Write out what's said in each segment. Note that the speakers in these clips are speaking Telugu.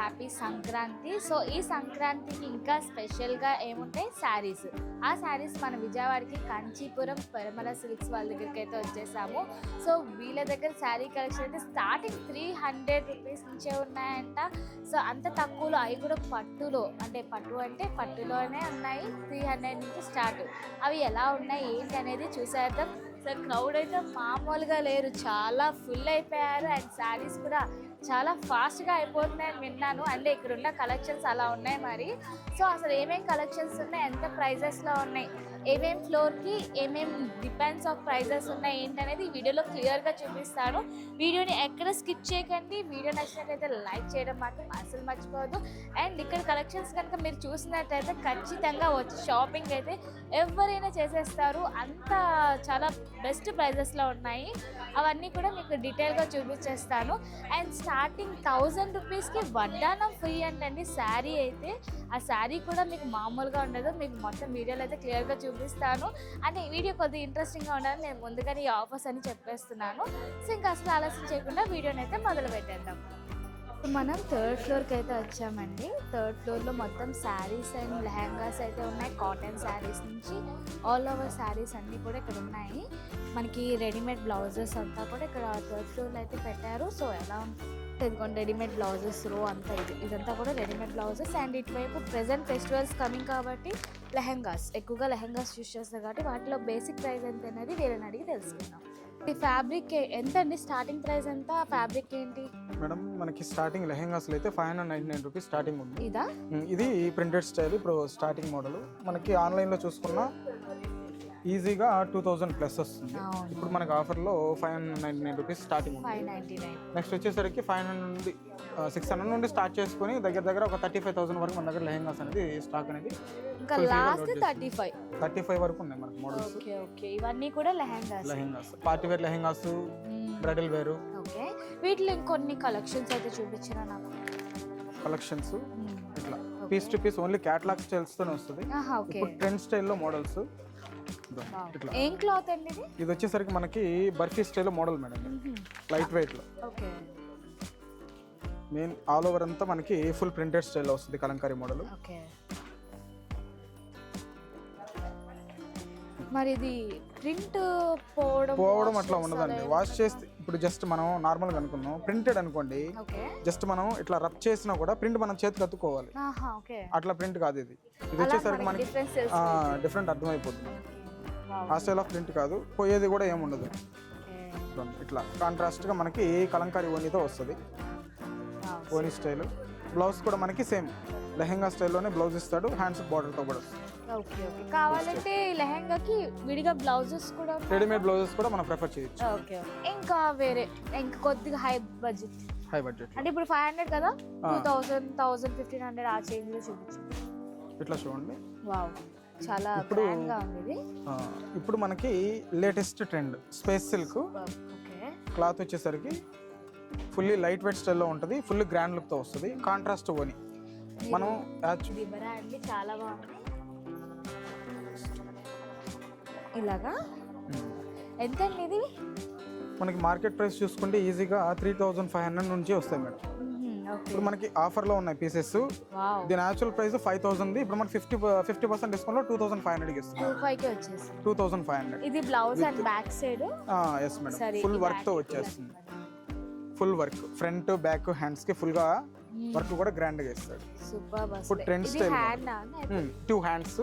హ్యాపీ సంక్రాంతి. సో ఈ సంక్రాంతికి ఇంకా స్పెషల్గా ఏముంటాయి, శారీస్. ఆ శారీస్ మన విజయవాడకి కంచీపురం పరిమళ సిల్క్స్ వాళ్ళ దగ్గరికి అయితే వచ్చేసాము. సో వీళ్ళ దగ్గర శారీ కలెక్షన్ అయితే స్టార్టింగ్ 300 రూపీస్ నుంచే ఉన్నాయంట. సో అంత తక్కువలో, అవి కూడా పట్టులో, అంటే పట్టులోనే ఉన్నాయి. 300 నుంచి స్టార్ట్. అవి ఎలా ఉన్నాయి ఏంటి అనేది చూసేద్దాం. సో క్రౌడ్ అయితే మామూలుగా లేరు, చాలా ఫుల్ అయిపోయారు. అండ్ శారీస్ కూడా చాలా ఫాస్ట్గా అయిపోతున్నాయని విన్నాను. అంటే ఇక్కడ ఉన్న కలెక్షన్స్ అలా ఉన్నాయి మరి. సో అసలు ఏమేమి కలెక్షన్స్ ఉన్నాయి, ఎంత ప్రైజెస్లో ఉన్నాయి, ఏమేమి ఫ్లోర్కి ఏమేమి డిపెండ్స్ ఆఫ్ ప్రైజెస్ ఉన్నాయి ఏంటనేది ఈ వీడియోలో క్లియర్గా చూపిస్తాను. వీడియోని ఎక్కడ స్కిప్ చేయకండి. వీడియో నచ్చినట్లయితే లైక్ చేయడం మాత్రం అసలు మర్చిపోవద్దు. అండ్ ఇక్కడ కలెక్షన్స్ కనుక మీరు చూసినట్లయితే ఖచ్చితంగా వచ్చి షాపింగ్ అయితే ఎవరైనా చేసేస్తారు. అంత చాలా బెస్ట్ ప్రైజెస్లో ఉన్నాయి. అవన్నీ కూడా మీకు డీటెయిల్గా చూపించేస్తాను. అండ్ స్టార్టింగ్ 1000 రూపీస్కి వడ్డానం ఫ్రీ అంటండి శారీ అయితే. ఆ శారీ కూడా మీకు మామూలుగా ఉండదు. మీకు మొత్తం వీడియోలో అయితే క్లియర్గా చూపిస్తాను. అంటే ఈ వీడియో కొద్దిగా ఇంట్రెస్టింగ్గా ఉండాలని నేను ముందుగానే ఈ ఆఫర్స్ అని చెప్పేస్తున్నాను. సో ఇంకా అసలు ఆలస్యం చేయకుండా వీడియోని అయితే మొదలు పెట్టేద్దాం. మనం 3rd ఫ్లోర్కి అయితే వచ్చామండి. 3rd ఫ్లోర్లో మొత్తం శారీస్ అండ్ లెహంగాస్ అయితే ఉన్నాయి. కాటన్ శారీస్ నుంచి ఆల్ ఓవర్ శారీస్ అన్నీ కూడా ఇక్కడ ఉన్నాయి. మనకి రెడీమేడ్ బ్లౌజెస్ అంతా కూడా ఇక్కడ 3rd ఫ్లోర్లో అయితే పెట్టారు. సో ఎలా ఉంటుంది ఇదిగోండి, రెడీమేడ్ బ్లౌజెస్ రో అంతా ఇదంతా కూడా రెడీమేడ్ బ్లౌజెస్. అండ్ ఇటువైపు ప్రెజెంట్ ఫెస్టివల్స్ కమింగ్ కాబట్టి లెహంగాస్, ఎక్కువగా లెహంగాస్ యూస్ చేస్తారు కాబట్టి వాటిలో బేసిక్ ప్రైస్ ఎంత అనేది వీళ్ళని అడిగి తెలుసుకుందాం. ఈ ఫ్యాబ్రిక్ ఎంత అండి, స్టార్టింగ్ ప్రైస్ ఎంత, ఫ్యాబ్రిక్ ఏంటి మేడం? మనకి స్టార్టింగ్ లెహంగాస్ అయితే 599 రూపీస్ స్టార్టింగ్ ఉంది. ఇదా? ఇది ప్రింటెడ్ స్టైల్, ఇప్పుడు స్టార్టింగ్ మోడల్. మనకి ఆన్లైన్లో చూసుకున్నా ఈజీగా 2000 ప్లస్ వస్తుంది. ఇప్పుడు మనకి ఆఫర్లో 599 రూపీస్ స్టార్టింగ్ ఉంది. 599. నెక్స్ట్ వచ్చేసరికి 500 నుండి 600 నుండి స్టార్ట్ చేసుకుని దగ్గర ఒక 35,000 వరకు మన దగ్గర లెహంగాస్ అనేది స్టాక్ అనేది ఇంకా లాస్ట్ 35 వరకు ఉన్నాయి మనకి మోడల్స్. ఓకే ఓకే, ఇవన్నీ కూడా lehengas, party wear lehengas, bridal వేరు. ఓకే, వీటిలో ఇంకొన్ని కలెక్షన్స్ అయితే చూపించారా నాకు? కలెక్షన్స్ ఇట్లా piece to piece only catalogue styles తోనే వస్తుంది. ఇప్పుడు ట్రెండ్ స్టైల్లో మోడల్స్. ఏం క్లాత్ అండి ఇది వచ్చేసరికి మనకి బర్ఫీ స్టైల్లో మోడల్ మేడం, లైట్ వెయిట్ లో. ఓకే, మెయిన్ ఆల్ ఓవర్ అంతా మనకి ఫుల్ ప్రింటెడ్ స్టైల్లో వస్తుంది కలంకారీ మోడల్. ఓకే, మరి ఇది ప్రింట్ పోవడం అట్లా ఉండదండి. వాష్ చేస్తే ఇప్పుడు జస్ట్ మనం నార్మల్ గా అనుకున్నాం, ప్రింటెడ్ అనుకోండి, జస్ట్ మనం ఇట్లా రబ్ చేసినా కూడా ప్రింట్ మనం చేతికి అతుక్కోవాలి. అట్లా ప్రింట్ కాదు ఇది. ఇది వచ్చేసరికి మనకి డిఫరెంట్ అర్థమైపోతుంది. ఆ స్టైల్ ఆఫ్ ప్రింట్ కాదు, పోయేది కూడా ఏముండదు. ఇట్లా కాంట్రాస్ట్ గా మనకి కలంకారీ ఓనీతో వస్తుంది. ఓనీ స్టైల్. బ్లౌజ్ కూడా మనకి సేమ్ లెహంగా స్టైల్లోనే బ్లౌజ్ ఇస్తాడు, హ్యాండ్స్ బార్డర్తో కూడా వస్తుంది. ఓకే ఓకే, కావాలంటే లెహంగాకి విడిగా బ్లౌజెస్ కూడా, రెడీమేడ్ బ్లౌజెస్ కూడా మనం ప్రిఫర్ చేయొచ్చు. ఓకే, ఇంకా వేరే ఇంకా కొద్దిగా హై బడ్జెట్ అంటే ఇప్పుడు 500 కదా, 2000, 1500 ఆ చేంజ్ లో చూపించు. ఇట్లా చూడండి. వావ్, చాలా గ్రాండ్ గా ఉంది ఇది. ఇప్పుడు మనకి latest trend space silk. Cloth వచ్చేసరికి ఫుల్లీ లైట్ వెయిట్ స్టైల్లో ఉంటుంది, ఫుల్ గ్రాండ్ లుక్ తో వస్తుంది. కాంట్రాస్ట్ ఓని మనం చాలా బాగుంది. ఇలాగా ఎంత అండి ఇది? మనకి మార్కెట్ ప్రైస్ చూసుకుంటే ఈజీగా 3500 నుంచి వస్తాయి మేడం. ఇప్పుడు మనకి ఆఫర్ లో ఉన్నాయి పీసెస్. దీని యాక్చువల్ ప్రైస్ 5000. ఇప్పుడు మనకి 50% డిస్కౌంట్ లో 2500 ఇస్తున్నాం. 2500. ఇది blouse and back side. yes madam, full work తో వచ్చేస్తుంది. Full work front back hands కి ఫుల్ గా వర్క్ కూడా గ్రాండ్ గా ఇస్తాడు. Super trend style. 2 హ్యాండ్స్.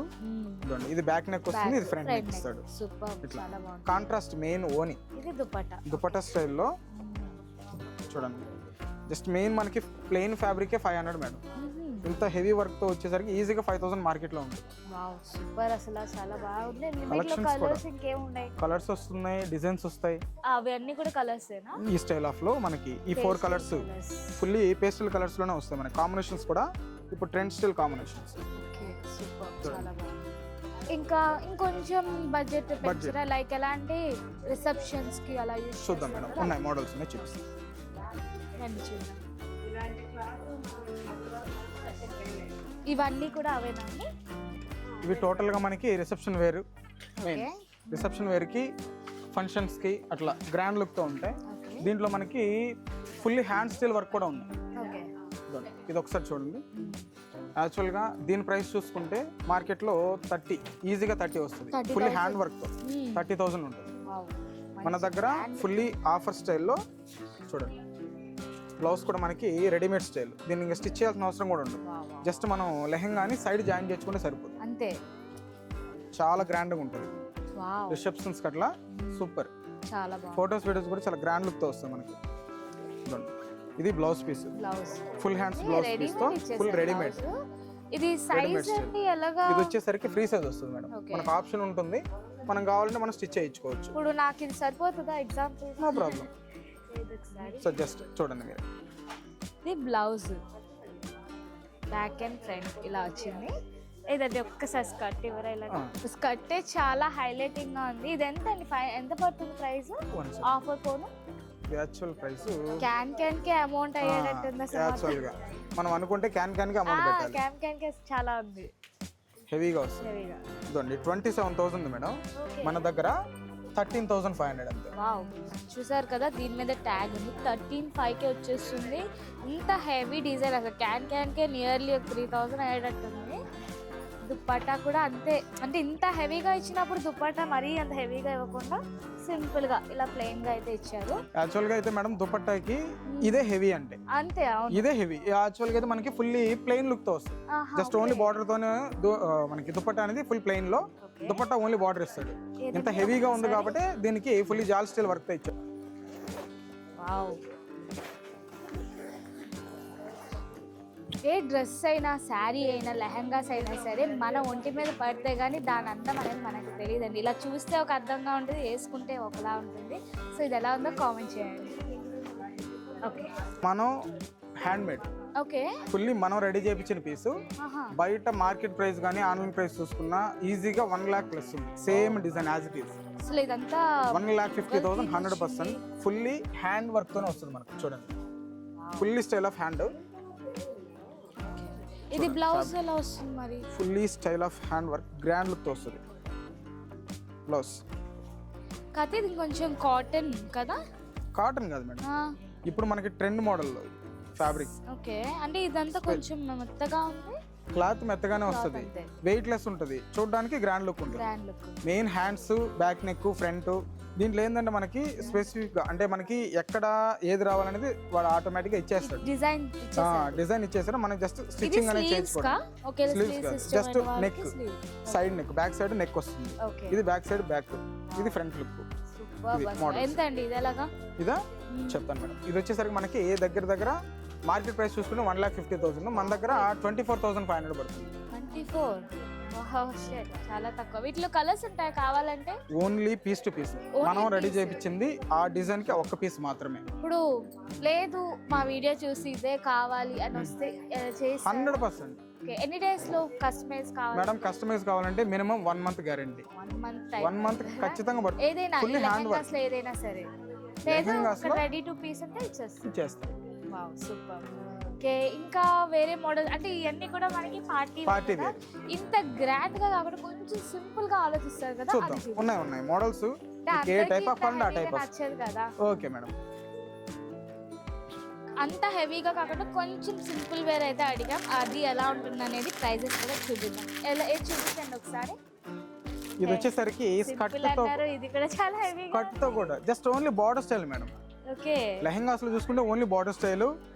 ఇది బ్యాక్ నెక్ వస్తుంది, ఇది ఫ్రంట్ నెక్ ఇస్తాడు. కాంట్రాస్ట్ మెయిన్ ఓని. ఇది దుపట్టా స్టైల్లో చూడండి. జస్ట్ మెయిన్ మనకి ప్లెయిన్ ఫ్యాబ్రికే 500 మేడం. ఇంత హెవీ వర్క్ తో వచ్చేసరికి ఈజీగా 5000 మార్కెట్ లో ఉంది. సూపర్, అసలు చాలా బాగుంది. కలర్స్ వస్తున్నాయి, డిజైన్స్ వస్తాయి. అవి అన్ని కూడా కలర్స్ ఈ స్టైల్ ఆఫ్ లో మనకి ఈ 4 కలర్స్ ఫుల్లీ పేస్టల్ కలర్స్ లోనే వస్తాయి. మనకి కాంబినేషన్స్ కూడా ఇప్పుడు ట్రెండ్ స్టైల్ కాంబినేషన్స్. ఇంకా ఇంకొంచెం బడ్జెట్ పెంచరా, లైక్ ఎలాంటి రిసెప్షన్స్ కి అలా యూస్ చూద్దాం మేడం. ఉన్నాయి మోడల్స్ ఉన్నాయి, చూపిస్తాం. ఇవన్నీ కూడా అవేనా? ఇవి టోటల్ గా మనకి రిసెప్షన్ వేర్. రిసెప్షన్ వేర్ కి, ఫంక్షన్స్ కి అట్లా గ్రాండ్ లుక్ తో ఉంటాయి. దీంట్లో మనకి ఫుల్లీ హ్యాండ్ స్టైల్ వర్క్ కూడా ఉంది. ఇది ఒకసారి చూడండి. యాక్చువల్గా దీని ప్రైస్ చూసుకుంటే మార్కెట్లో 30 ఈజీగా 30 వస్తుంది. ఫుల్లీ హ్యాండ్ వర్క్తో 30,000 ఉంటుంది. మన దగ్గర ఫుల్లీ ఆఫర్ స్టైల్లో చూడండి. బ్లౌజ్ కూడా మనకి రెడీమేడ్ స్టైల్. దీన్ని ఇంకా స్టిచ్ చేయాల్సిన అవసరం కూడా ఉండదు. జస్ట్ మనం లెహంగాని సైడ్ జాయిన్ చేసుకుంటే సరిపోతుంది అంతే. చాలా గ్రాండ్గా ఉంటుంది. రిసెప్షన్స్ అట్లా సూపర్. చాలా బాగుంది. ఫొటోస్ వీడియోస్ కూడా చాలా గ్రాండ్ లుక్తో వస్తుంది మనకి. ఇది blouse piece, full hands blouse piece తో ఫుల్ రెడీమేడ్. ఇది సైజ్ అంటే ఎలాగా? ఇది వచ్చేసరికి ఫ్రీ సైజ్ వస్తుంది మేడం. మనకు ఆప్షన్ ఉంటుంది, మనం కావాలంటే మనం స్టిచ్ చేయించుకోవచ్చు. ఇప్పుడు నాకు ఇది సరిపోతుందా example? No problem. So just చూడండి మీరు. ఇది బ్లౌజ్ బ్యాక్ అండ్ ఫ్రంట్ ఇలా వచ్చింది. ఇదండి ఒక్కసారి స్కర్ట్ ఇవ్వరా? ఇలా స్కర్ట్ చాలా హైలైటింగ్ గా ఉంది. ఇది ఎంత అండి? ఎంత పడుతుంది price offer phone? Actual price can కి అమౌంట్ అయ్యేటట్టుంది అసలు. యాక్చువల్ గా మనం అనుకుంటే క్యాన్ కి అమౌంట్ పెట్టాలి. క్యాన్ కి చాలా ఉంది, హెవీగా వస్తుంది. ఇదండి 27,000 మేడం. మన దగ్గర 13,500 అంతే. వావ్, చూసారు కదా దీని మీద ట్యాగ్ ఉంది. 13,500 కి వచ్చేస్తుంది. ఇంత హెవీ డిజైన్ అసలు క్యాన్ కే నియర్లీ 3,000 అయ్యేటట్టుంది. దుప్పట్టా కూడా అంతే. అంటే ఇంత హెవీగా ఇచ్చినప్పుడు దుప్పట్టా మరీ అంత హెవీగా ఇవ్వకుండా సింపుల్ గా ఇలా ప్లెయిన్ గా అయితే ఇచ్చారు. యాక్చువల్ గా అయితే మేడం దుపట్టాకి ఇదే హెవీ అంటే అంతే. ఇదే హెవీ. యాక్చువల్ గా అయితే మనకి ఫుల్లీ ప్లెయిన్ లుక్ తో వస్తుంది. జస్ట్ ఓన్లీ బార్డర్ తోనే మనకి దుపట్టా అనేది ఫుల్ ప్లెయిన్ లో, దుపట్టా ఓన్లీ బార్డర్ ఇస్తాడు. ఇంత హెవీగా ఉంది కాబట్టి దీనికి ఫుల్లీ జాల్ స్టైల్ వర్క్ తో ఇచ్చారు. ఏ డ్రెస్ అయినా, శారీ అయినా, లెహంగాస్ అయినా సరే మన ఒంటి మీద పడితే కానీ దాని అందం అనేది మనకు తెలియదండి. ఇలా చూస్తే ఒక అర్థంగా ఉంటుంది, వేసుకుంటే ఒకలా ఉంటుంది. సో ఇది ఎలా ఉందో కామెంట్ చేయండి. ఓకే, మనం హ్యాండ్ మేడ్, ఓకే, ఫుల్లీ మనం రెడీ చేయించిన పీసు. బయట మార్కెట్ ప్రైస్ కానీ ఆన్లైన్ ప్రైస్ చూసుకున్నా ఈజీగా 1 lakh ప్లస్ ఉంది. Same design as it is. అసలు ఇదంతా 1,50,000 100% ఫుల్లీ హ్యాండ్ వర్క్ తోనే వస్తుంది మనకు. చూడండి, ఫుల్లీ స్టైల్ ఆఫ్ హ్యాండ్. ఇది బ్లౌజ్ ఎలా వస్తుంది మరి? Fully style of hand work, grand look తో వస్తుంది బ్లౌజ్. కాకపోతే ఇది కొంచెం కాటన్ కదా? కాటన్ కాదు మేడం, ఇప్పుడు మనకి ట్రెండ్ మోడల్ ఫ్యాబ్రిక్. ఓకే, అంటే ఇదంతా కొంచెం మెత్తగా ఉంది. క్లాత్ మెత్తగానే వస్తుంది, వెయిట్ లెస్ ఉంటుంది, చూడడానికి గ్రాండ్ లుక్ ఉంటుంది. Main hands, back neck, front. దీంట్లో ఏంటంటే మనకి స్పెసిఫిక్ గా అంటే మనకి ఎక్కడ ఏది రావాలనేది వాడు ఆటోమేటిక్ గా ఇచ్చేస్తాడు. డిజైన్ ఇచ్చేసారు, మనం జస్ట్ స్టిచ్చింగ్ అనేది చేసుకోవాలి. Sleeves just neck, side neck, back side neck వస్తుంది. ఇది బ్యాక్ సైడ్ బ్యాక్, ఇది ఫ్రంట్ లుక్. ఇదా చెప్తాను మేడం. ఇది వచ్చేసరికి మనకి దగ్గర మార్కెట్ ప్రైస్ చూసుకుంటే 1,50,000, మన దగ్గర 24,500 పడుతుంది. 24, చాలా తక్కువ. వీటిలో కలర్స్ ఉంటాయి కావాలంటే? ఓన్లీ పీస్ టు పీస్ మనం రెడీ చేయించింది ఆ డిజైన్ కి ఒక్క పీస్ మాత్రమే. ఇప్పుడు లేదు మా వీడియో చూసి ఇదే కావాలి అని వస్తే 100%. ఎన్ని డేస్ లో కస్టమైజ్ కావాలి మేడం? కస్టమైజ్ కావాలంటే మినిమం 1 month గ్యారెంటీ. 1 month ఖచ్చితంగా పడుతుంది. ఏదైనా ఫుల్లీ హ్యాండ్ వర్క్, ఏదైనా సరే. రెడీ టు పీస్ అంటే ఇచ్చేస్తాం. Wow, super. ఓకే, ఇంకా వేరే మోడల్ అంటే ఇవన్నీ కూడా మనకి పార్టీ వేర్. ఇంత గ్రాండ్ గా కాకుండా కొంచెం సింపుల్ గా ఆలోచిస్తారు కదా. చూద్దాం, ఉన్నాయి మోడల్స్. ఏ టైప్ ఆఫ్ ఆ టైప్ నచ్చదు కదా. ఓకే మేడం, అంత హెవీగా కాకుండా కొంచెం సింపుల్ వేర్ అయితే అడిగాం. అది ఎలా ఉంటుంది అనేది ప్రైజెస్ కూడా చూపిద్దాం. చూపించండి ఒకసారి. ఇది వచ్చేసరికి స్కర్ట్ తో కూడా just only border style madam. Okay, lehengas లో చూసుకుంటే ఓన్లీ బార్డర్ స్టైల్.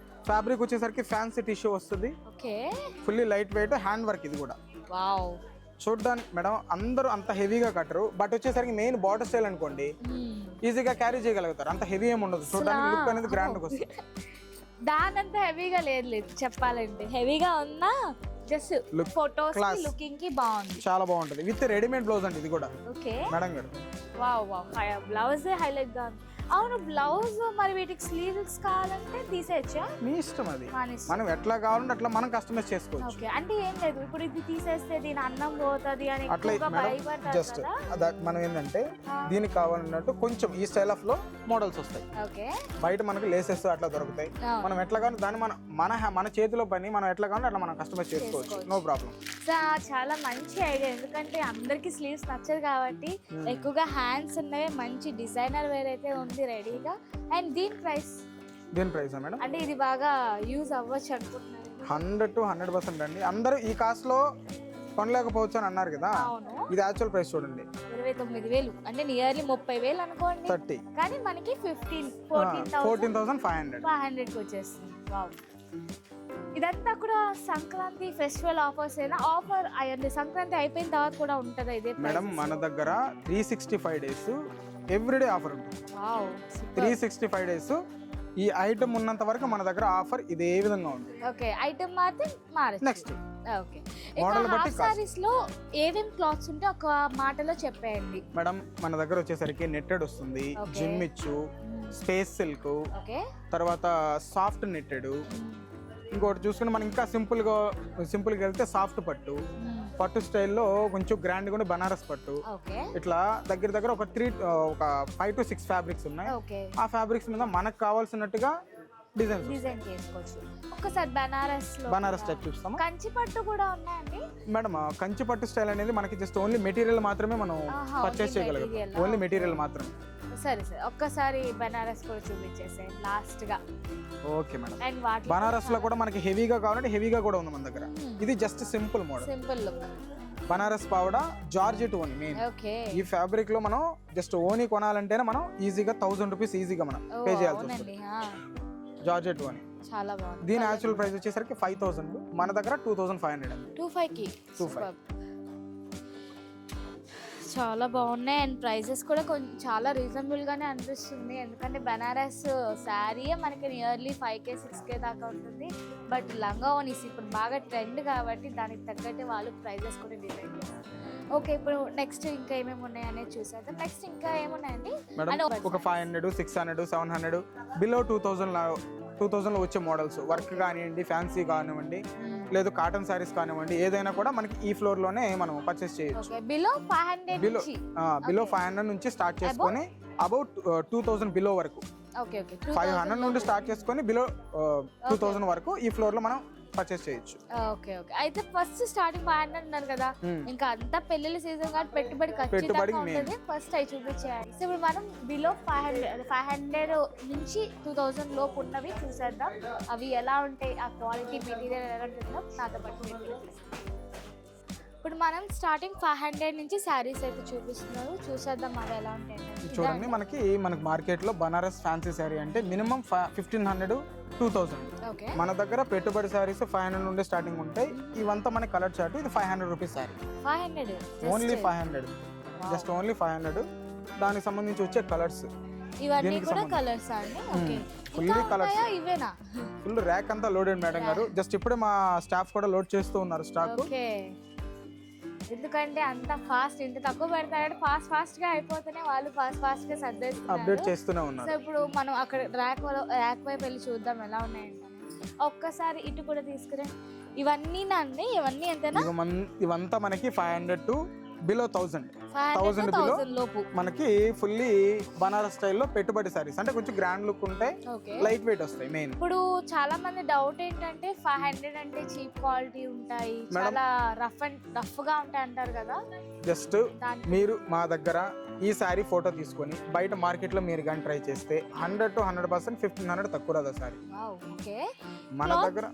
ఫ్యాబ్రిక్ వచ్చేసరికి ఫ్యాన్సీ టిష్యూ వస్తుంది. Okay, fully light weight hand work. ఇది కూడా వావ్, చూడ్డానికి మేడం అందరూ అంత హెవీగా కట్టరు, బట్ వచ్చేసరికి మెయిన్ బార్డర్ స్టైల్ అనుకోండి ఈజీగా క్యారీ చేయగలుగుతారు. అంత హెవీ ఏమి ఉండదు, చూడడానికి లుక్ అనేది గ్రాండ్ గా వస్తుంది. దానంత హెవీగా లేదు చెప్పాలంటే. హెవీగా ఉన్నా జస్ట్ ఫోటోస్ కి లుకింగ్ కి బాగుంది, చాలా బాగుంటది. విత్ రెడీమేడ్ బ్లౌజ్ అంటే ఇది కూడా. ఓకే మేడం గారు, వావ్, బ్లౌజ్ హైలైట్ గా ఉంది. అవును, బ్లౌజ్ మరి వీటికి స్లీవ్స్ కావాలంటే తీసేయచ్చా? మీ ఇష్టం, అది మనం ఎట్లా కావాలంటే అట్లా మనం కస్టమైజ్ చేసుకోవచ్చు. ఓకే, అంటే ఏం లేదు ఇప్పుడు ఇది తీసేస్తే దీని అన్నం పోతుంది అని జస్ట్ మనం ఏంటంటే దీనికి కావాలన్నట్టు కొంచెం ఈ స్టైల్ ఆఫ్ లో మోడల్స్ వస్తాయి. ఓకే, బయట మనకి లేసెస్ అట్లా దొరుకుతాయి. మనం ఎట్లా కావాలి దాన్ని మన చేతిలో పని మనం ఎట్లా కావాలంటే అట్లా మనం కస్టమైజ్ చేసుకోవచ్చు. No problem. చాలా మంచి ఐడియా, ఎందుకంటే అందరికి స్లీవ్స్ నచ్చదు కాబట్టి ఎక్కువగా హ్యాండ్స్ ఉన్నవి మంచి డిజైనర్ వేర్ అయితే ఉంది రెడీగా. అండ్ దీని ప్రైస్ దీని ప్రైస్ మేడం అంటే ఇది బాగా యూజ్ అవ్వచ్చు అనుకుంటున్నాను. 100 to 100% అండి. అందరూ ఈ కాస్ట్ లో కొనలేకపోవచ్చు అని అన్నారు కదా, అవును, ఇది యాక్చువల్ ప్రైస్ చూడండి 29,000 అంటే నియర్లీ 30,000 అనుకోండి. 30 కానీ మనకి 14,500కి వచ్చేస్తుంది. వావ్. ఇదంతా కూడా సంక్రాంతి ఫెస్టివల్ ఆఫర్స్ అయినా ఆఫర్ అయ్యండి, సంక్రాంతి అయిపోయిన తర్వాత కూడా ఉంటుందా ఇదే మేడం? మన దగ్గర 365 డేస్ ఎవ్రీడే ఆఫర్ ఉంటుంది. వావ్, 365 డేస్ ఈ ఐటమ్ ఉన్నంత వరకు మన దగ్గర ఆఫర్ ఇదే విధంగా ఉంటుంది. ఓకే, ఐటమ్ మాత్రం మారచ్చు. నెక్స్ట్ ఓకే, మోడల్ ఇంకా బట్టి హాఫ్ సారీస్ లో ఏమేం క్లాత్స్ ఉంటే ఒక మాటలో చెప్పేయండి. మేడం మన దగ్గర వచ్చేసరికి నెట్టెడ్ వస్తుంది, Okay. జిమ్మిచ్చు, స్పేస్ సిల్క్, ఓకే, తర్వాత సాఫ్ట్ నెట్టెడ్, ఇంకోటి చూసుకుంటే మనం ఇంకా సింపుల్గా వెళ్తే సాఫ్ట్ పట్టు, పట్టు స్టైల్లో కొంచెం గ్రాండ్ కూడా బనారస్ పట్టు, ఓకే, ఇట్లా దగ్గర ఒక 5 to 6 ఫ్యాబ్రిక్స్ ఉన్నాయి. ఓకే. ఆ ఫ్యాబ్రిక్స్ మీద మనకు కావాల్సినట్టుగా డిజైన్స్ డిజైన్ చేసుకోవచ్చు. ఒక్కసారి బనారస్ లో బనారస్ టైప్ చూస్తాము. కంచి పట్టు కూడా ఉన్నాయండి మేడం కంచి పట్టు స్టైల్ అనేది మనకి జస్ట్ ఓన్లీ మెటీరియల్ మాత్రమే మనం ఆహా, పర్చేస్ only చేయగలుగుతాం. material. ఓన్లీ మెటీరియల్ మాత్రమే. సరే సరే, ఒక్కసారి బనారస్ కూడా చూపించేసేయండి లాస్ట్ గా. Okay madam. అండ్ వాటి బనారస్ లో కూడా మనకి హెవీగా కావాలంటే హెవీగా కూడా ఉంది మన దగ్గర. ఇది just simple model simple look. Banaras పావడా జార్జెట్ ఓని మెయిన్. ఓకే, ఈ ఫ్యాబ్రిక్ లో మనం జస్ట్ ఓని కొనాలంటేనే మనం ఈజీగా 1000 రూపీస్ ఈజీగా మనం పే చేయాల్సి వస్తుంది. జార్జెట్ ఓని చాలా బాగుంది. దీని యాక్చువల్ ప్రైస్ వచ్చేసరికి 5,000, మన దగ్గర 2,500 అండి. 25కి 25. చాలా బాగున్నాయి అండ్ ప్రైజెస్ కూడా కొంచెం చాలా రీజనబుల్ గానే అనిపిస్తుంది. ఎందుకంటే బనారస్ శారీ మనకి నియర్లీ 5K 6K దాకా ఉంటుంది. బట్ లంగా ఓనీస్ ఇప్పుడు బాగా ట్రెండ్ కాబట్టి దానికి తగ్గట్టు వాళ్ళు ప్రైజెస్ కూడా డిసైడ్ చేస్తారు. ఓకే, ఇప్పుడు నెక్స్ట్ ఇంకా ఏమేమి ఉన్నాయి అనేది చూసేద్దాం. నెక్స్ట్ ఇంకా ఏమున్నాయండి మేడం? ఒక 500, 600, 700 బిలో 2000 లో వచ్చే మోడల్స్, వర్క్ కానివ్వండి, ఫ్యాన్సీ కానివ్వండి, లేదు కాటన్ సారీస్ కానివ్వండి, ఏదైనా కూడా మనకి ఈ ఫ్లోర్ లోనే మనం పర్చేస్ చేయొచ్చు. బిలో 500 నుంచి స్టార్ట్ చేసుకొని అబౌట్ 2000 బిలో వరకు, ఓకే ఓకే, 500 నుండి స్టార్ట్ చేసుకొని బిలో 2000 వరకు ఈ ఫ్లోర్ లో మనం పర్చేస్ చేయొచ్చు. Okay okay. అయితే ఫస్ట్ స్టార్టింగ్ 500 అన్నారు కదా, ఇంకా అంతా పెళ్లిళ్ళ సీజన్ కాబట్టి పెట్టుబడి ఖచ్చితంగా ఉంటుంది. ఫస్ట్ అవి చూపించేయాలి. సో ఇప్పుడు మనం బిలో 500 నుంచి 2000 లోపు ఉన్నవి చూసేద్దాం. అవి ఎలా ఉంటాయి, ఆ క్వాలిటీ మెటీరియల్ ఎలా ఉంటుందో నాతో పాటు ఇప్పుడు మనం స్టార్టింగ్ 500 నుంచి శారీస్ అయితే చూపిస్తున్నారు. చూసేద్దాం అవి ఎలా ఉంటాయి. చూడండి, మనకి మార్కెట్ లో బనారస్ ఫ్యాన్సీ శారీ అంటే మినిమం 1500 2000. ఓకే, మన దగ్గర పెట్టుబడి శారీస్ 500 నుండి స్టార్టింగ్ ఉంటాయి. ఇవంతా మన కలర్ చార్ట్. ఇది 500 rupees sari, 500 only 500, just only 500. దానికి సంబంధించి వచ్చే కలర్స్ ఇవన్నీ కూడా కలర్స్ అండి. ఓకే, ఫుల్లీ కలర్స్, ఇవేనా? ఫుల్ ర్యాక్ అంతా లోడెడ్ మేడం గారు. జస్ట్ ఇప్పుడే మా స్టాఫ్ కూడా లోడ్ చేస్తూ ఉన్నారు స్టాక్. ఓకే, ఎందుకంటే అంత ఫాస్ట్ ఇంత తక్కువ పెడతారంటే ఫాస్ట్ గా అయిపోతేనే వాళ్ళు ఫాస్ట్ గా అప్డేట్ చేస్తూనే ఉన్నారు. సో ఇప్పుడు మనం అక్కడ ర్యాక్ వైపు వెళ్ళి చూద్దాం ఎలా ఉన్నాయంటే. ఒక్కసారి ఇటు కూడా తీసుకురండి. ఇవన్నీ అండి, ఇవన్నీ ఎంతనా? ఇవంతా మనకి 500 to బిలో 1000 బిలో లోపు మనకి ఫుల్లీ బనారస్ స్టైల్లో పెట్టుబడి సారీస్ అంటే కొంచెం గ్రాండ్ లుక్ ఉంటాయి, లైట్ వెయిట్ వస్తాయి. మెయిన్ ఇప్పుడు చాలా మంది డౌట్ ఏంటంటే 500 అంటే చీప్ క్వాలిటీ ఉంటాయి, చాలా రఫ్ గా ఉంటాయి అంటారు కదా. జస్ట్ మీరు మా దగ్గర ఈ శారీ ఫోటో తీసుకొని బయట మార్కెట్ లో మీరు కానీ ట్రై చేస్తే 100 to 100% 1500 తక్కువ రాదా సారీ. మన దగ్గర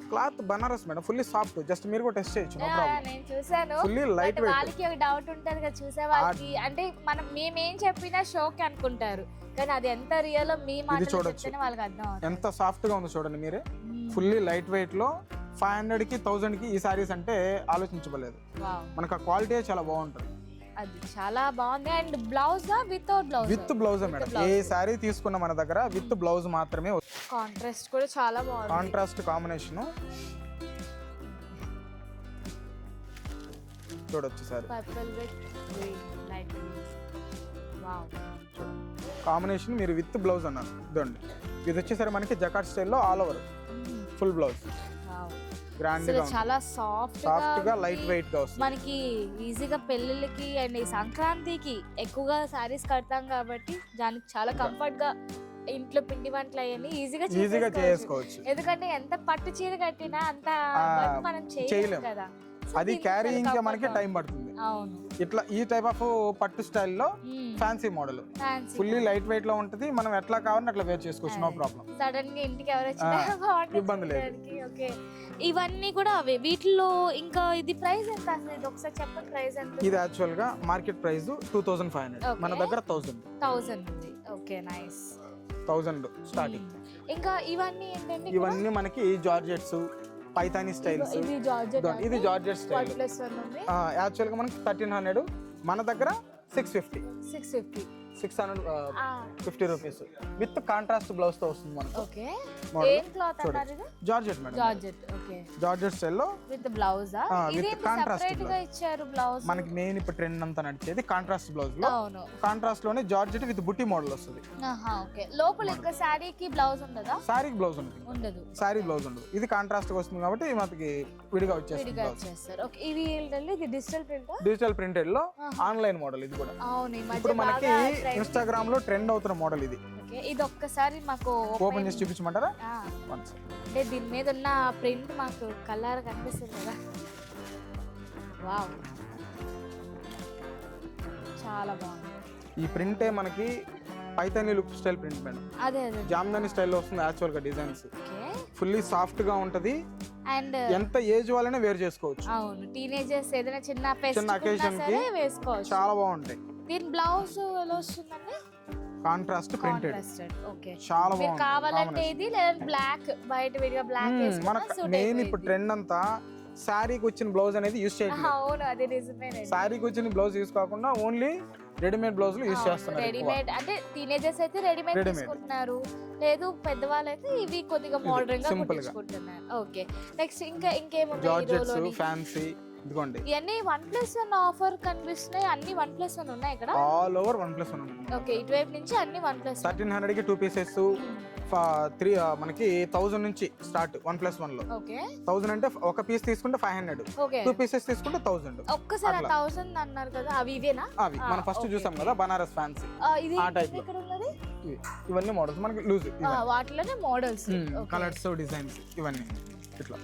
cloth Banaras madam, fully soft. Just మీరు కూడా టెస్ట్ చేయొచ్చు, నో ప్రాబ్లం. నేను చూసాను. Fully light weight. వాళ్ళకి ఒక డౌట్ ఉంటది కదా చూసే వాళ్ళకి, అంటే మనం మేమేం చెప్పినా షోకి అనుకుంటారు, కానీ అది ఎంత రియల్ మీ మాటలు చెప్తేనే వాళ్ళకి అర్థం అవుతుంది. ఎంత సాఫ్ట్ గా ఉందో చూడండి మీరే. ఫుల్లీ లైట్ వెయిట్ లో 500 కి 1000 కి ఈ సారీస్ అంటే ఆలోచించబలేదు. మనకు ఆ క్వాలిటీ చాలా బాగుంటుంది. అది చాలా బాగుంది. And blouse without blouse? With blouse madam. A sorry తీసుకున్న మన దగ్గర విత్ బ్లౌజ్ మాత్రమే. కాంట్రాస్ట్ కూడా చాలా బాగుంది, కాంట్రాస్ట్ కాంబినేషన్ చూడొచ్చు sir. Purple with green light wow combination. మీరు విత్ బ్లౌజ్ అన్నారు ఇదండి. ఇది వచ్చేసరి మనకి జకాట్ స్టైల్లో all over full blouse. Grand గా, చాలా సాఫ్ట్ గా లైట్ వెయిట్ గా వస్తుంది. మనకి ఈజీగా పెళ్ళిళ్ళకి అండ్ సంక్రాంతికి ఎక్కువగా సారీస్ కడతాం కాబట్టి దానికి చాలా కంఫర్ట్ గా ఇంట్లో పిండి వంటలు అయ్యి ఈజీగా చేసుకోవచ్చు. ఎందుకంటే ఎంత పట్టు చీర కట్టినా అంత మనం చేయలేము కదా. అది క్యారీయింగ్ మనకి టైం పడుతుంది. అవును ఇట్లా ఈ టైప్ ఆఫ్ పట్టు స్టైల్లో fancy model, fully light weight లో ఉంటది. మనం ఎట్లా కావాలని అట్లా వేర్ చేసుకోవచ్చు, నో ప్రాబ్లం. సడన్ గా ఇంటికి ఎవరు వచ్చినా ఇబ్బంది లేదు. ఓకే, ఇవన్నీ కూడా అవే. వీటిలో ఇంకా ఇది ప్రైస్ ఎంత అసలు? ఇది ఒకసారి చెప్పండి, ప్రైస్ ఎంత? ఇది యాక్చువల్ గా మార్కెట్ ప్రైస్ 2500, మన దగ్గర 1000 ఉంది. Okay, nice. 1000 స్టార్టింగ్. ఇంకా ఇవన్నీ ఏంటంటే ఇవన్నీ మనకి జార్జెట్స్, పైతానీ స్టైల్స్. ఇది జార్జెట్, ఇది జార్జెట్ స్టైల్. యాక్చువల్ గా మనకి 1300, మన దగ్గర 650 650 రూపీస్ విత్ కాంట్రాస్ట్ బ్లౌజ్ తో వస్తుంది మనకు. ఓకే, ఏం క్లాత్ అన్నారు ఇది? Georgette madam, georgette. Okay, georgette style లో with blouse. With contrast separate గా ఇచ్చారు బ్లౌజ్. మనకి మెయిన్ ఇప్పుడు ట్రెండ్ అంతా నడిచేది కాంట్రాస్ట్ బ్లౌజ్ లో. అవును, కాంట్రాస్ట్ లోనే జార్జెట్ విత్ బుట్టి మోడల్ వస్తుంది. ఓకే, లోపల ఇంకా సారీకి బ్లౌజ్ ఉండదా? సారీకి బ్లౌజ్ ఉండదు, సారీ బ్లౌజ్ ఉండదు. ఇది కాంట్రాస్ట్ వస్తుంది కాబట్టి మనకి విడిగా వచ్చేస్తారు. ఓకే, ఇది ఇది డిజిటల్ ప్రింట్, డిజిటల్ ప్రింటెడ్ లో ఆన్లైన్ మోడల్. ఇది కూడా అవును, ఇప్పుడు మనకి ఇన్స్టాగ్రామ్ లో ట్రెండ్ అవుతున్న మోడల్ ఇది. ఇది ఒక్కసారి మాకు ఓపెన్ చేసి చూపించమంటారా? అంటే దీని మీద ఉన్న ప్రింట్ మాకు కలర్ కనిపిస్తుంది కదా. వావ్, చాలా బాగుంది. ఈ ప్రింటే మనకి Paithani look style print madam. అదే జామ్దాని స్టైల్లో వస్తుంది యాక్చువల్ గా. డిజైన్స్ ఫుల్లీ సాఫ్ట్ గా ఉంటది, అండ్ ఎంత ఏజ్ వాళ్ళైనా వేర్ చేసుకోవచ్చు. అవును, టీనేజర్స్ ఏదైనా చిన్న అకేషన్ కి వేసుకోవచ్చు, చాలా బాగుంటాయి. దీని బ్లౌజ్ ఎలా వస్తుందండి? Contrast printed. ఓకే, చాలా బాగుంది. కావాలంటే ఇది, లేదా బ్లాక్ బయట విడిగా బ్లాక్ మనకు మెయిన్ ఇప్పుడు ట్రెండ్ అంతా శారీకి వచ్చిన బ్లౌజ్ అనేది యూస్ చేయట్లేదు. అవును, అది నిజమే. శారీకి వచ్చిన బ్లౌజ్ యూస్ కాకుండా ఓన్లీ రెడీమేడ్ బ్లౌజ్ యూస్ చేస్తున్నారు. రెడీమేడ్ అంటే టీనేజర్స్ అయితే రెడీమేడ్ తీసుకుంటున్నారు, లేదు పెద్దవాళ్ళు అయితే ఇవి కొద్దిగా మోడర్న్ గా కుట్టించుకుంటున్నారు. ఓకే, నెక్స్ట్ ఇంకేమున్నాయి? Georgettes, fancy. ఇదిగోండి, ఇవన్నీ 1+1 ఆఫర్ కనిపిస్తున్నాయి. అన్ని 1+1 ఉన్నాయి ఇక్కడ, ఆల్ ఓవర్ 1+1 ఉంది. ఓకే, ఇటువైపు నుంచి అన్ని 1+1. 1300 కి 2 పీసెస్, 3 మనకి 1000 నుంచి స్టార్ట్ 1+1 లో. ఓకే, 1000 అంటే ఒక పీస్ తీసుకుంటే 500, ఓకే, 2 పీసెస్ తీసుకుంటే 1000. ఒక్కసారి 1000 అన్నారు కదా, అవి ఇవేనా? అవి మనం ఫస్ట్ చూసాం కదా, బనారస్ ఫ్యాన్సీ. ఇది ఆ టైప్ లో ఇవన్నీ మోడల్స్ మనకి లూజ్, వాటిలోనే మోడల్స్, కలర్స్, డిజైన్స్ ఇవన్నీ ఇట్లా.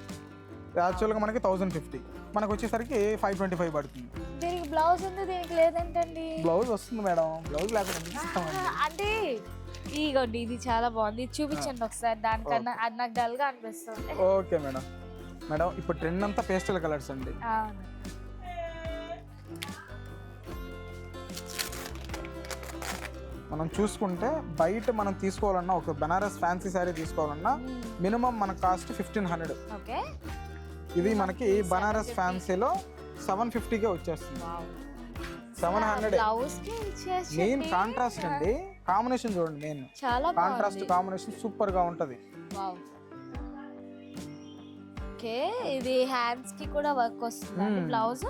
యాక్చువల్ గా మనకి 1050, మనకు వచ్చేసరికి 525 పడుతుంది. దీనికి బ్లౌజ్ ఉంది, దీనికి లేదంటండి. బ్లౌజ్ వస్తుంది మేడం, బ్లౌజ్ లేకుండా అంటే ఇగోండి, ఇది చాలా బాగుంది. చూపించండి ఒకసారి, దానికన్నా అది నాకు డల్ గా అనిపిస్తుంది. Okay madam. ఇప్పుడు ట్రెండ్ అంతా పేస్టల్ కలర్స్ అండి. మనం చూసుకుంటే బయట మనం తీసుకోవాలన్నా, ఒక బనారస్ ఫ్యాన్సీ శారీ తీసుకోవాలన్నా మినిమం మన కాస్ట్ 1500. ఓకే, ఇది మనకి బనారస్ ఫ్యాన్సీలో 750కే వచ్చేస్తుంది. 700. మెయిన్ కాంట్రాస్ట్ అండి, కాంబినేషన్ చూడండి. మెయిన్ కాంట్రాస్ట్ కాంబినేషన్ సూపర్ గా ఉంటది. ఓకే, ఇది హ్యాండ్స్ కి కూడా వర్క్ వస్తుంది. బ్లౌజ్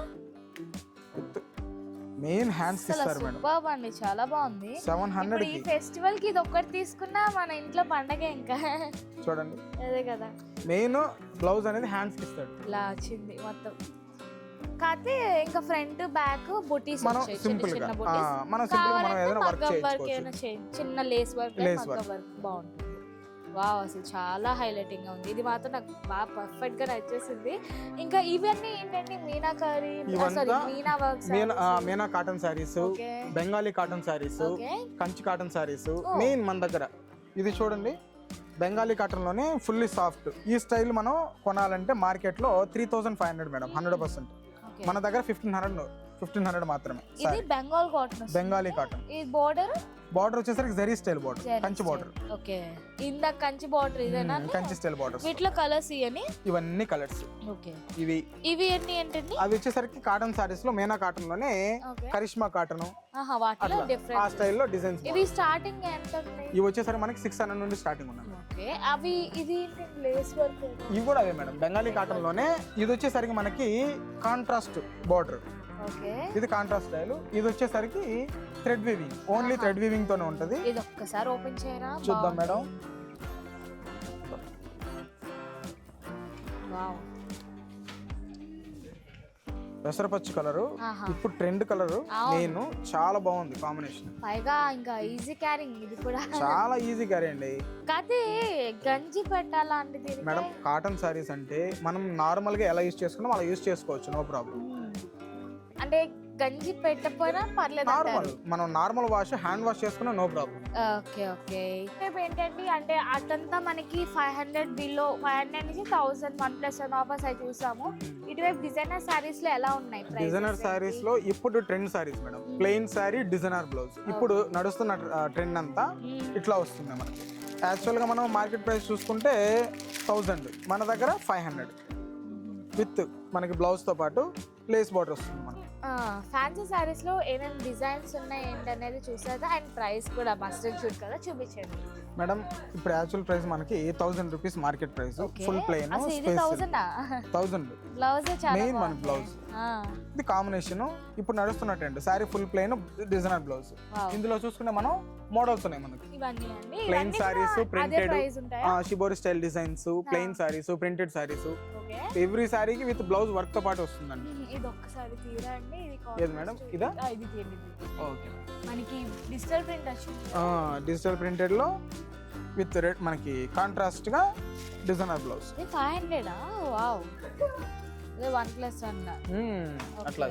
మెయిన్ హ్యాండ్స్ ఇస్తారు మేడం. బాగుంది, చాలా బాగుంది. 700 ఈ ఫెస్టివల్ కి ఇది ఒక్కటి తీసుకున్నా మన ఇంట్లో పండగ ఇంకా. చూడండి, అదే కదా, మెయిన్ బ్లౌజ్ అనేది హ్యాండ్స్ కి ఇస్తాడు. ఇలా వచ్చింది మొత్తం. కాకపోతే ఇంకా ఫ్రంట్ బ్యాక్ బుటీస్ వచ్చాయి, సింపుల్ గా మనం ఏదైనా వర్క్ చేసుకోవచ్చు. చిన్న లేస్ వర్క్ బాగుంటుంది. వావ్, అసలు చాలా హైలైటింగ్ గా ఉంది. ఇది మాత్రం నాకు బాగా పర్ఫెక్ట్ గా నచ్చేసింది. ఇంకా ఇవన్నీ ఏంటంటే meenakari, Meena work, Meena cotton saris, Bengali cotton saris, Kanchi cotton saris main మన దగ్గర. ఇది చూడండి, బెంగాలీ కాటన్ లోనే ఫుల్లీ సాఫ్ట్. ఈ స్టైల్ మనం కొనాలంటే మార్కెట్ లో 3500 మేడం, 100%. మన దగ్గర 1500 మాత్రమే. ఇది బెంగాల్ కాటన్, బెంగాలీ కాటన్. ఈ బోర్డర్ వచ్చేసరికి zari style border, Kanchi border. Okay, ఇందా కంచి బోర్డర్ ఇదేనా? Kanchi style border. వీటిలో కలర్స్ ఇవన్నీ కలర్స్. ఓకే, ఇవి ఎన్ని ఏంటండి? అవి వచ్చేసరికి కాటన్ సారీస్ లో మీనా కాటన్ లోనే కరిష్మా కాటన్, వాటిలో డిఫరెంట్ ఆ స్టైల్లో డిజైన్స్. ఇవి స్టార్టింగ్ ఎంత? ఇవి వచ్చేసరికి మనకి 600 నుండి స్టార్టింగ్ ఉన్నాయి. ఓకే, అవి ఇది లేస్ వర్క్. ఇవి కూడా అవే మేడం, బెంగాలీ కాటన్ లోనే. ఇది వచ్చేసరికి మనకి కాంట్రాస్ట్ బోర్డర్. ఇది కాంట్రాస్ట్ స్టైల్. ఇది వచ్చేసరికి thread weaving, only thread weaving తోనే ఉంటది. ఇది ఒక్కసారి ఓపెన్ చేయరా, చూద్దాం మేడం. వావ్, పెసరపచ్చి కలర్ ఇప్పుడు ట్రెండ్ కలర్. నేను చాలా బాగుంది కాంబినేషన్. పైగా ఇంకా ఈజీ క్యారింగ్, ఇది కూడా చాలా ఈజీ క్యారీ అండి. కాదే గంజి పెట్టాలా అంటే మేడం, కాటన్ సారీస్ అంటే మనం నార్మల్ గా ఎలా యూజ్ చేసుకున్నాం అలా యూజ్ చేసుకోవచ్చు, నో ప్రాబ్లం. అంటే గంజి పెట్టకపోయినా పర్లేదు నార్మల్ అంటారు. మనం నార్మల్ వాష్ హ్యాండ్ వాష్ చేసుకున్నా నో ప్రాబ్లం. Okay okay. రేపు ఏంటండి అంటే అటంతా మనకి 500 బిలో 500 నుంచి 1000 1+1 ఆఫర్స్ అవి చూసాము. ఇటువైపు డిజైనర్ సారీస్ లో ఎలా ఉన్నాయి డిజైనర్ సారీస్ లో ఇప్పుడు trend saris madam, plain sorry designer blouse ఇప్పుడు నడుస్తున్న ట్రెండ్ అంతా ఇట్లా వస్తుంది మనకి. యాక్చువల్గా మనం మార్కెట్ ప్రైస్ చూసుకుంటే 1000, మన దగ్గర 500 విత్ మనకి బ్లౌజ్తో పాటు లేస్ బార్డర్ వస్తుంది మనకి. ఫ్యాన్సీ సారీస్ లో ఏమేమి డిజైన్స్ ఉన్నాయి ఏంటనేది చూసారా, అండ్ ప్రైస్ కూడా మస్ట్ అండ్ షుడ్ కదా చూపించండి మేడం. ఇప్పుడు యాక్చువల్ ప్రైస్ మనకి 1000 rupees market price, full plain 1000 blouse main మన బ్లౌజ్. ఇది కాంబినేషన్ ఇప్పుడు నడుస్తున్న trend sari full plain designer blouse. ఇందులో చూసుకుంటే మనం మోడల్స్ ఉన్నాయి మనకి, plain saris, printed, shibori style designs, plain saris, printed saris, every సారీకి విత్ బ్లౌజ్ వర్క్ తో పాటు వస్తుందండి. ఇది ఒక్కసారి తీరండి. ఏది మేడం ఇదా? ఇది తీయండి. ఓకే, మనకి డిజిటల్ ప్రింట్ వచ్చింది. డిజిటల్ ప్రింటెడ్ లో విత్ రెడ్ మనకి కాంట్రాస్ట్ గా డిజైనర్ బ్లౌజ్. 500 వావ్. ఇది 1+1 అట్లా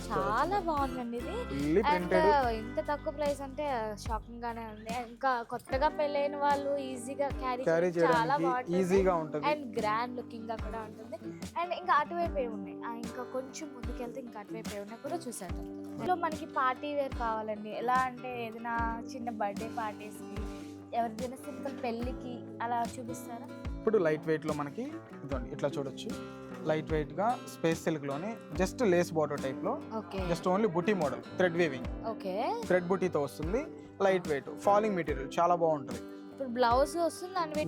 చాలా బాగుందండి ఇది. అండ్ ఇంత తక్కువ ప్రైస్ అంటే షాకింగ్ గానే ఉంది. ఇంకా కొత్తగా పెళ్ళైన వాళ్ళు ఈజీగా క్యారీ చాలా ఈజీగా ఉంటుంది అండ్ గ్రాండ్ లుకింగ్ గా కూడా ఉంటుంది. అండ్ ఇంకా అటువైపు ఉన్నాయి, ఇంకా కొంచెం ముందుకెళ్తే ఇంకా అటువైపు ఉన్నాయి కూడా చూసారు. ఇందులో మనకి పార్టీ వేర్ కావాలండి. ఎలా అంటే ఏదైనా చిన్న బర్త్డే పార్టీస్ కి, ఎవరిదైనా సింపుల్ పెళ్ళికి అలా చూపిస్తారా? ఇప్పుడు లైట్ వెయిట్ లో మనకి ఇదండి ఇట్లా చూడొచ్చు. లైట్ వెయిట్ గా స్పేస్ సిల్క్ లోనే జస్ట్ లేస్ బార్డర్ టైప్ లో, జస్ట్ ఓన్లీ బుటీ మోడల్, థ్రెడ్ వీవింగ్, థ్రెడ్ బుటీతో వస్తుంది. లైట్ వెయిట్ ఫాలింగ్ మెటీరియల్ చాలా బాగుంటుంది. ఇప్పుడు బ్లౌజ్ వస్తుంది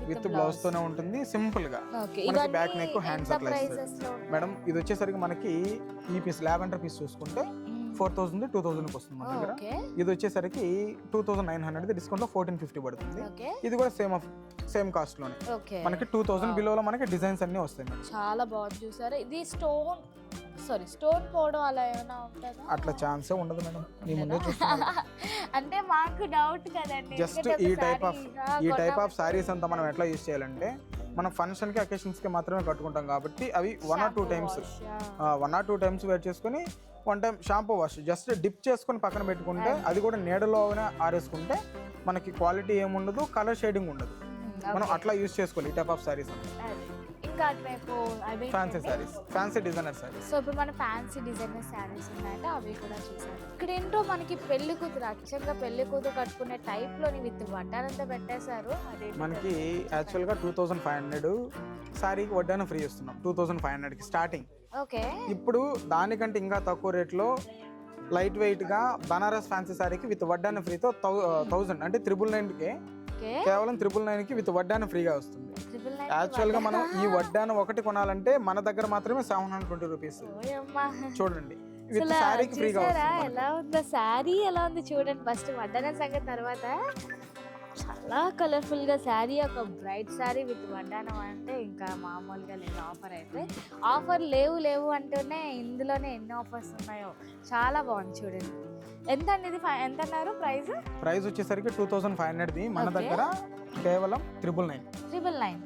విత్ బ్లౌజ్ తోనే ఉంటుంది. సింపుల్ గా మనకి బ్యాక్ నెక్ హ్యాండ్స్ అట్లా ఇస్తారు మేడం. ఇది వచ్చేసరికి మనకి ఈ పీస్ లావెండర్ పీస్ చూసుకుంటే 4000 2000 వస్తుంది మన దగ్గర. ఇది వచ్చేసరికి 2900 డిస్కౌంట్ లో 1450 పడుతుంది. ఇది కూడా సేమ్ కాస్ట్ లోనే మనకి 2000 బిలోలో మనకి డిజైన్స్ అన్ని వస్తాయి మేడం. చాలా బాగుంది చూసారా. ఇది స్టోన్ పోవడం అలా ఏమైనా ఉంటుందా? అట్లా ఛాన్సే ఉండదు మేడం. మీ ముందే చూస్తున్నా అంటే మాకు డౌట్ కదండి. జస్ట్ ఈ టైప్ ఆఫ్ సారీస్ అంతా మనం ఎట్లా యూజ్ చేయాలంటే, మనం ఫంక్షన్ కి అకేషన్స్ కి మాత్రమే కట్టుకుంటాం కాబట్టి అవి 1 or 2 టైమ్స్ వేర్ చేసుకుని 1 time shampoo wash just dip చేసుకొని పక్కన పెట్టుకుంటే, అది కూడా నీడలోనే ఆరేసుకుంటే మనకి క్వాలిటీ ఏముండదు, కలర్ షేడింగ్ ఉండదు. మనం అట్లా యూజ్ చేసుకోవాలి ఈ టైప్ ఆఫ్ సారీస్. ఇంకా అటువైపు fancy saris, fancy designer saris. So ఇప్పుడు మన ఫ్యాన్సీ డిజైనర్ సారీస్ ఉన్నాయంటే అవి కూడా చూసారు. ఇక్కడ ఏంటో మనకి పెళ్లి కూతురు, అచ్చంగా పెళ్లి కూతురు కట్టుకునే టైప్ లోని విత్ వడ్డానంతా పెట్టేశారు. మనకి యాక్చువల్ గా 2500 సారీకి వడ్డానం ఫ్రీ ఇస్తున్నాం. 2500 కి స్టార్టింగ్. ఓకే, ఇప్పుడు దానికంటే ఇంకా తక్కువ రేట్లో లైట్ వెయిట్ గా బనారస్ ఫ్యాన్సీ సారీకి విత్ వడ్డానం ఫ్రీతో 1000 అంటే 999కి కేవలం 999కి విత్ వడ్డానం ఫ్రీగా వస్తుంది. యాక్చువల్ గా మనం ఈ వడ్డానం ఒకటి కొనాలంటే మన దగ్గర మాత్రమే 720 రూపీస్. చూడండి విత్ సారీకి ఫ్రీగా వస్తుంది. ఎలా ఉందో సారీ, ఎలా ఉంది చూడండి. ఫస్ట్ వడ్డానం సంగతి తర్వాత చాలా కలర్ఫుల్ గా శారీ, ఒక బ్రైట్ శారీ విత్ వడ్డానం అంటే ఇంకా మామూలుగా లేదు. ఆఫర్ లేవు అంటూనే ఇందులోనే ఎన్ని ఆఫర్స్ ఉన్నాయో చాలా బాగుంది చూడండి. ఎంత అండి ఇది? ఎంత అన్నారు ప్రైస్ వచ్చేసరికి 2500ది మన దగ్గర కేవలం 999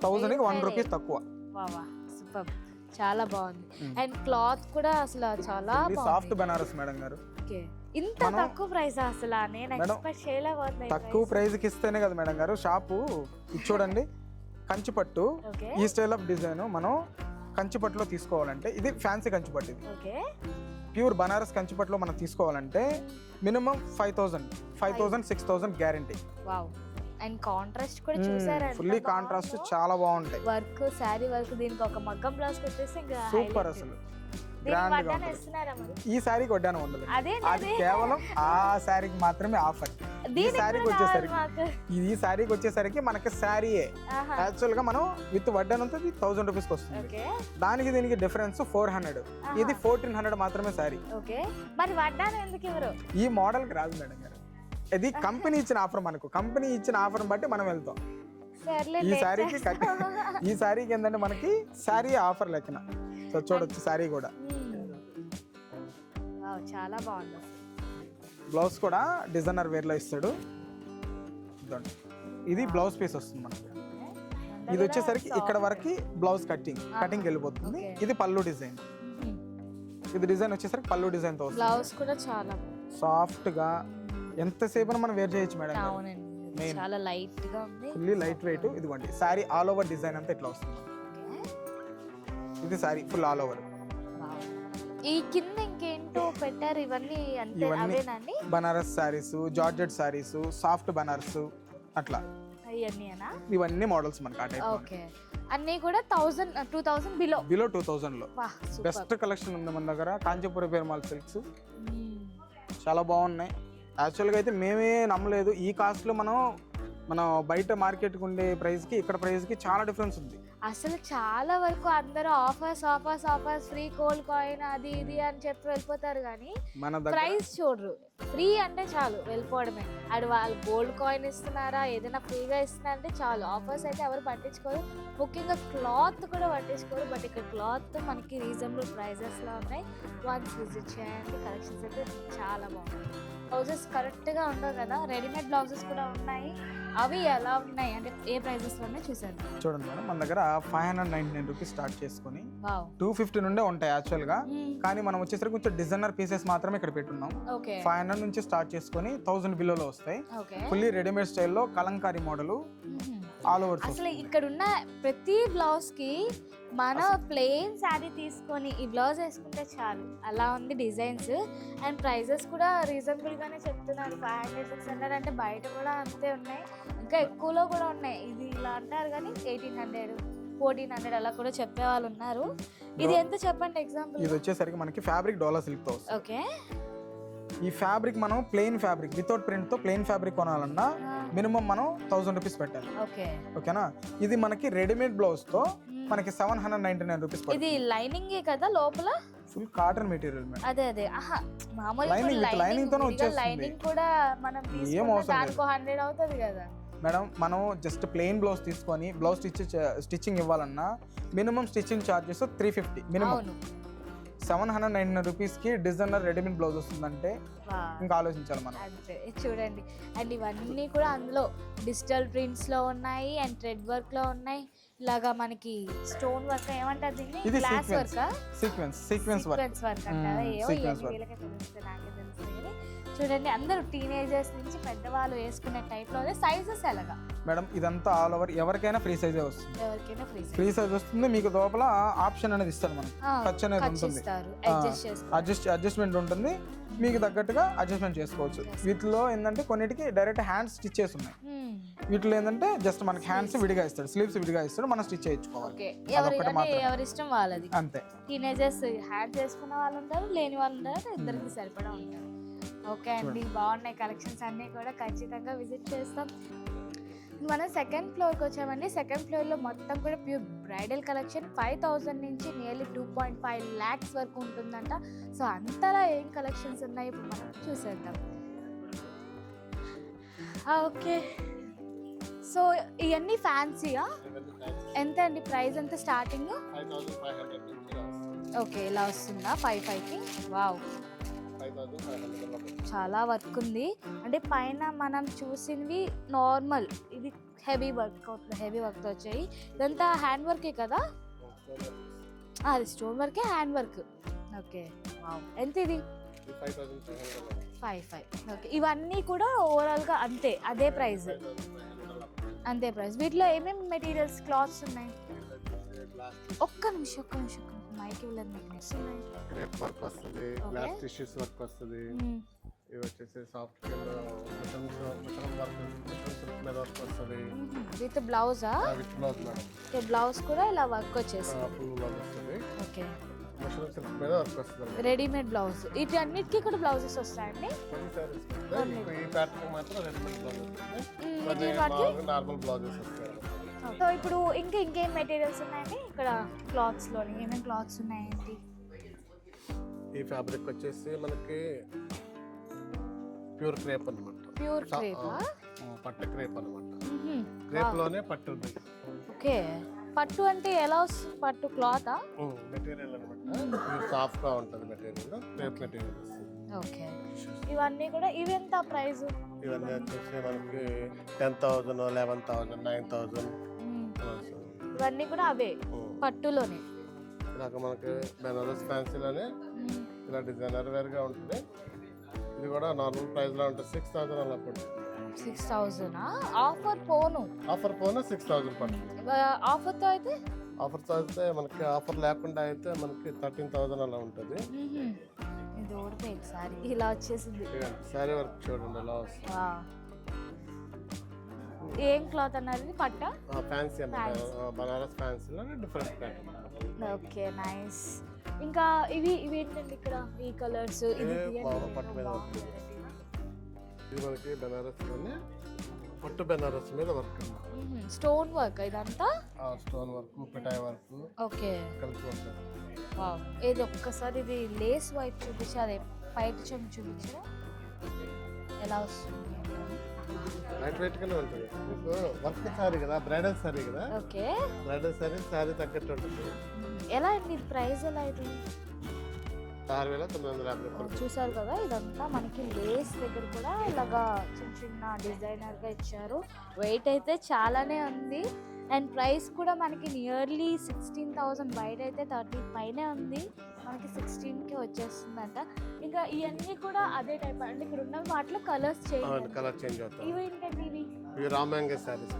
1000కి 1 రూపీస్ తక్కువ. వావా సూపర్, చాలా బాగుంది. అండ్ క్లాత్ కూడా అసలు చాలా సాఫ్ట్ బనారస్ మేడం గారు. ఇంత తక్కువ ప్రైస్ అసలు నేను ఎక్స్పెక్ట్ చేయలేకపోతున్నా. తక్కువ ప్రైస్ కి ఇస్తేనే కదా మేడం గారు షాపు. ఇది చూడండి కంచిపట్టు, ఈ స్టైల్ ఆఫ్ డిజైన్ మనం కంచిపట్టులో తీసుకోవాలంటే, ఇది ఫ్యాన్సీ కంచిపట్టు, ఇది ప్యూర్ బనారస్ కంచిపట్టులో మనం తీసుకోవాలంటే మినిమం 5000 6000 గ్యారంటీ. అండ్ కాంట్రాస్ట్ కూడా చూసారా, ఫుల్లీ కాంట్రాస్ట్ చాలా బాగుంటాయి. వర్క్ శారీ వర్క్, దీనికి ఒక మగ్గం బ్లౌజ్ కొట్టేసి ఇంకా సూపర్ అసలు గ్రాండ్ గా ఉంటుంది. ఈ సారీకి వడ్డానం ఉండదు, అది కేవలం ఆ సారీకి మాత్రమే ఆఫర్. ఈ సారీకి వచ్చేసరికి మనకి సారీయే యాక్చువల్ గా మనం విత్ వడ్డానంతో 1000 రూపీస్ వస్తుంది. దానికి దీనికి డిఫరెన్స్ 400, ఇది 1400 మాత్రమే సారీ. మరి వడ్డానం ఎందుకు ఇవ్వరు? ఈ మోడల్ కి రాదు మేడం గారు, ఇది కంపెనీ ఇచ్చిన ఆఫర్. మనకు కంపెనీ ఇచ్చిన ఆఫర్ బట్టి మనం వెళ్తాం. ఈ సారీకి ఏంటంటే మనకి సారీ ఆఫర్ లెక్కన. సో చూడొచ్చు సారీ కూడా చాలా బాగుంది. బ్లౌజ్ కూడా డిజైనర్ వేర్ లో ఇస్తాడు. ఇది బ్లౌజ్ పీస్ వస్తుంది మనకి. ఇది వచ్చేసరికి ఇక్కడ వరకు బ్లౌజ్ కటింగ్ వెళ్ళిపోతుంది. ఇది పళ్ళు డిజైన్. ఇది డిజైన్ వచ్చేసరికి పళ్ళు డిజైన్ తో వస్తుంది. బ్లౌజ్ కూడా చాలా సాఫ్ట్ గా ఎంతసేపు మనం వేర్ చేయొచ్చు మేడం. అవునండి, చాలా లైట్ గా ఉంది, ఫుల్లీ లైట్ వెయిట్. ఇదిగోండి సారీ ఆల్ ఓవర్ డిజైన్ అంతా ఇట్లా వస్తుంది. ఇది సారీ ఫుల్ ఆల్ ఓవర్. ఈ కింద ఇంకేంటో పెట్టారు, ఇవన్నీ అంతే అవేనండి. బనారస్ సారీస్, జార్జెట్ సారీస్, సాఫ్ట్ బనారస్ అట్లా ఇవన్నీ మోడల్స్ మనకి ఆ టైప్. ఓకే, అన్నీ కూడా 2000 బిలో 2000 లో బెస్ట్ కలెక్షన్ ఉంది మన దగ్గర. కాంచీపురం పెరుమాళ్ సిల్క్స్ చాలా బాగున్నాయి. యాక్చువల్గా అయితే మేమే నమ్మలేదు ఈ కాస్ట్లో మనం బయట మార్కెట్కి ఉండే ప్రైస్కి ఇక్కడ ప్రైస్కి చాలా డిఫరెన్స్ ఉంది. అసలు చాలా వరకు అందరూ ఆఫర్స్ ఫ్రీ గోల్డ్ కాయిన్ అది ఇది అని చెప్పి వెళ్ళిపోతారు, కానీ మన ప్రైస్ చూడరు. ఫ్రీ అంటే చాలు వెళ్ళిపోవడమే. అది వాళ్ళు గోల్డ్ కాయిన్ ఇస్తున్నారా ఏదైనా ఫ్రీగా ఇస్తున్నారంటే చాలు. ఆఫర్స్ అయితే ఎవరు పట్టించుకోరు, ముఖ్యంగా క్లాత్ కూడా పట్టించుకోరు. బట్ ఇక్కడ క్లాత్ మనకి రీజనబుల్ ప్రైజెస్లో ఉన్నాయి. వన్స్ విజిట్ చేయండి, కలెక్షన్స్ అయితే చాలా బాగున్నాయి. బ్లౌజెస్ కరెక్ట్గా ఉండవు కదా, రెడీమేడ్ బ్లౌజెస్ కూడా ఉన్నాయి. అవి ఎలా ఉన్నాయి అంటే ఏ ప్రైజెస్లో ఉన్నాయి చూసాను. చూడండి మేడం, మన దగ్గర 599 రూపీస్ స్టార్ట్ చేసుకుని 250 నుండే ఉంటాయి యాక్చువల్గా. కానీ మనం వచ్చేసరికి కొంచెం డిజైనర్ పీసెస్ మాత్రమే ఇక్కడ పెట్టున్నాం. 500 నుంచి స్టార్ట్ చేసుకొని 1000 బిలోలో వస్తాయి. ఫుల్లీ రెడీమేడ్ స్టైల్లో కలంకారీ మోడల్ ఆల్ ఓవర్. అసలు ఇక్కడ ఉన్న ప్రతి బ్లౌజ్ కి మన ప్లెయిన్ శారీ తీసుకొని ఈ బ్లౌజ్ వేసుకుంటే చాలు, అలా ఉంది డిజైన్స్. అండ్ ప్రైజెస్ కూడా రీజనబుల్ గానే చెప్తున్నారు. 500, 600 అంటే బయట కూడా అంతే ఉన్నాయి, ఇంకా ఎక్కువలో కూడా ఉన్నాయి. ఇది ఇలా అంటారు కానీ 1800, 1400 అలా కూడా చెప్పే వాళ్ళు ఉన్నారు. ఇది ఎంత చెప్పండి ఎగ్జాంపుల్. ఇది వచ్చేసరికి మనకి ఫ్యాబ్రిక్ డోలా సిల్క్ తో. ఓకే, ఈ ఫ్యాబ్రిక్ మనం ప్లెయిన్ ఫ్యాబ్రిక్ వితౌట్ ప్రింట్ తో ప్లెయిన్ ఫ్యాబ్రిక్ కొనాలన్నా మినిమం మనం 1000 రూపీస్ పెట్టాలి. ఓకేనా. ఇది మనకి రెడీమేడ్ బ్లౌజ్ తో మనకి 799 రూపీస్. ఇది లైనింగ్ కదా లోపల, ఫుల్ కాటన్ మెటీరియల్ మేడం. అదే మామూలుగా లైనింగ్ తోనే వచ్చేస్తుంది. లైనింగ్ కూడా మనం తీసుకుంటే దానికి 100 అవుతుంది కదా మేడం. మనం జస్ట్ ప్లెయిన్ బ్లౌజ్ తీసుకొని బ్లౌజ్ స్టిచ్చింగ్ ఇవ్వాలన్నా మినిమం స్టిచ్చింగ్ చార్జెస్ 350 మినిమం. 799 రూపీస్కి డిజైనర్ రెడీమేడ్ బ్లౌజ్ వస్తుందంటే ఇంకా ఆలోచించాలి మనం. అంతే చూడండి. అండ్ ఇవన్నీ కూడా అందులో డిజిటల్ ప్రింట్స్లో ఉన్నాయి అండ్ థ్రెడ్ వర్క్లో ఉన్నాయి. ఇలాగా మనకి స్టోన్ వర్క్ ఏమంటారు దీన్ని, గ్లాస్ వర్క్, సీక్వెన్స్ వర్క్ అంటారా, వీళ్ళకే తెలుస్తుంది, నాకే తెలుస్తుంది. కానీ చూడండి అందరూ టీనేజర్స్ నుంచి పెద్దవాళ్ళు వేసుకునే టైప్లోనే. సైజెస్ ఎలాగా మేడం, ఇదంతా ఆల్ ఓవర్ ఎవరికైనా ఫ్రీ సైజే వస్తుంది. ఎవరికైనా ఫ్రీ సైజ్ వస్తుంది. మీకు లోపల ఆప్షన్ అనేది ఇస్తారు, మనకి ఖర్చు అనేది ఉంటుంది, అడ్జస్ట్మెంట్ ఉంటుంది. మీకు తగ్గట్టుగా అడ్జస్ట్మెంట్ చేసుకోవచ్చు. వీటిలో ఏంటంటే కొన్నిటికి డైరెక్ట్ హ్యాండ్స్ స్టిచ్ చేసి ఉన్నాయి. వీటిలో ఏంటంటే జస్ట్ మనకి హ్యాండ్స్ విడిగా ఇస్తాడు, స్లీవ్స్ విడిగా ఇస్తాడు, మనం స్టిచ్ చేయించుకోవాలి. ఎవరి ఇష్టం వాళ్ళది. అంతే. టీనేజర్స్ హ్యాండ్ చేసుకున్న వాళ్ళు ఉంటారు, లేని వాళ్ళు ఉంటారు, ఇద్దరికి సరిపడా ఉంటారు. ఓకే అండి, బాగున్నాయి కలెక్షన్స్ అన్నీ కూడా, ఖచ్చితంగా విజిట్ చేస్తాం. మనం సెకండ్ ఫ్లోర్కి వచ్చామండి. సెకండ్ ఫ్లోర్లో మొత్తం కూడా ప్యూర్ బ్రైడల్ కలెక్షన్ 5000 నుంచి నియర్లీ 2.5 lakhs వరకు ఉంటుందంట. సో అంతలా ఏం కలెక్షన్స్ ఉన్నాయి ఇప్పుడు మనం చూసేద్దాం. ఓకే, సో ఇవన్నీ ఫ్యాన్సీయా? ఎంత అండి ప్రైస్, ఎంత స్టార్టింగ్? 5500. ఓకే, ఇలా వస్తుందా 55కి? వావ్, చాలా వర్క్ ఉంది. అంటే పైన మనం చూసినవి నార్మల్, ఇది హెవీ వర్క్తో వచ్చాయి. ఇదంతా హ్యాండ్ వర్కే కదా, అది స్టోన్ వర్కే, హ్యాండ్ వర్క్. ఓకే, ఎంత ఇది? 55. ఓకే, ఇవన్నీ కూడా ఓవరాల్గా అంతే, అదే ప్రైస్. వీటిలో ఏమేమి మెటీరియల్స్, క్లాత్స్ ఉన్నాయి? ఒక్క నిమిషం మైకి వెళ్ళదు. క్రేప్ వర్క్ వస్తుంది, గ్లాస్ టిష్యూస్ వర్క్ వస్తుంది. ఇవి వచ్చేసి సాఫ్ట్ మీద వర్క్ వస్తుంది. విత్ బ్లౌజా? With blouse madam. బ్లౌజ్ కూడా ఇలా వర్క్ వచ్చేసి ఫుల్ బ్లౌజ్ వస్తుంది. ఓకే, మష్రూమ్ సిల్క్ మీద వర్క్ వస్తుంది. Readymade blouse. ఇటు అన్నిటికీ కూడా బ్లౌజెస్ వస్తాయండి? ఈ ప్యాటర్న్ మాత్రం రెడీమేడ్ బ్లౌజ్ వస్తుంది, నార్మల్ బ్లౌజెస్ వస్తాయి. సో ఇప్పుడు ఇంకేం మెటీరియల్స్ ఉన్నాయండి ఇక్కడ క్లాత్స్లోని? ఏమేమి క్లాత్స్ ఉన్నాయండి? ఈ ఫ్యాబ్రిక్ వచ్చేసి మనకి ప్యూర్ క్రేప్ అనమాట. ప్యూర్ క్రేప్, పట్టు క్రేప్ అనమాట. క్రేప్ లోనే పట్టు ఉంది. ఓకే, పట్టు అంటే ఎలా వస్తుంది? పట్టు క్లాత్ మెటీరియల్ అనమాట, సాఫ్ట్ గా ఉంటుంది మెటీరియల్, క్రేప్ మెటీరియల్. ఓకే, ఇవన్నీ కూడా ఇవెంత ప్రైస్? ఇవన్నీ వచ్చేసి మనకి 10,000, 11,000, 9,000. ఇవన్నీ కూడా అవే పట్టులోనే. ఇలాగ మనకి బెనారస్ ఫ్యాన్సీలోనే ఇలా డిజైనర్ వేర్గా ఉంటుంది. ఇది కూడా నార్మల్ ప్రైస్లో ఉంటుంది 6,000 అలా పడుతుంది. 6,000 ఆఫర్ పోను ఆఫర్ పోను 6,000 పడుతుంది. ఆఫర్తో అయితే ఆఫర్తో అయితే మనకి ఆఫర్ లేకుండా అయితే మనకి 13,000 అలా ఉంటుంది. ఇది ఓడిపోయింది సారీ ఇలా వచ్చేసింది. శారీ వర్క్ చూడండి ఎలా వస్తుంది. ఏం క్లాత్ అన్నది పట్ట ఫ్యాన్సీ అన్నమాట, బనారస్ ఫ్యాన్సీలో డిఫరెంట్ ప్యాటర్న్. Okay nice. ఇంకా ఇవి ఏంటండి ఇక్కడ ఈ కలర్స్? ఇది పట్టు మీద వర్క్. ఇది మనకి బెనారస్లోనే పట్టు బెనారస్ మీద వర్క్ అన్నమాట. స్టోన్ వర్క్ ఇదంతా? స్టోన్ వర్క్, పిటాయ్ వర్క్ ఓకే కలిపి ఉంటుంది. వావ్. ఇది ఒక్కసారి ఇది లేస్ వైపు చూపించి అదే పైట చెంగు చూపించరా ఎలా వస్తుంది? లైట్ వెయిట్ గానే ఉంటుంది. మీకు వర్క్ సారీ కదా, బ్రైడల్ సారీ కదా. ఓకే బ్రైడల్ సారీ తగ్గట్టు ఉంటుంది. ఎలా అండి ఇది ప్రైస్ ఎలా ఇది? 6,950 రూపాయలు. చూసారు కదా ఇదంతా మనకి లేస్ దగ్గర కూడా ఇలాగా చిన్న చిన్న డిజైనర్ గా ఇచ్చారు. వెయిట్ అయితే చాలానే ఉంది అండ్ ప్రైస్ కూడా మనకి నియర్లీ 16,000, బయట అయితే 30 పైనే ఉంది, మనకి 16కి వచ్చేస్తుందంట. ఇంకా ఇవన్నీ కూడా అదే టైప్ అంటే ఇక్కడ ఉన్న వాటిలో కలర్స్ కలర్ చేంజ్ అవుతాయి. ఇవేంటండి ఇవి రామాంగో సారీస్.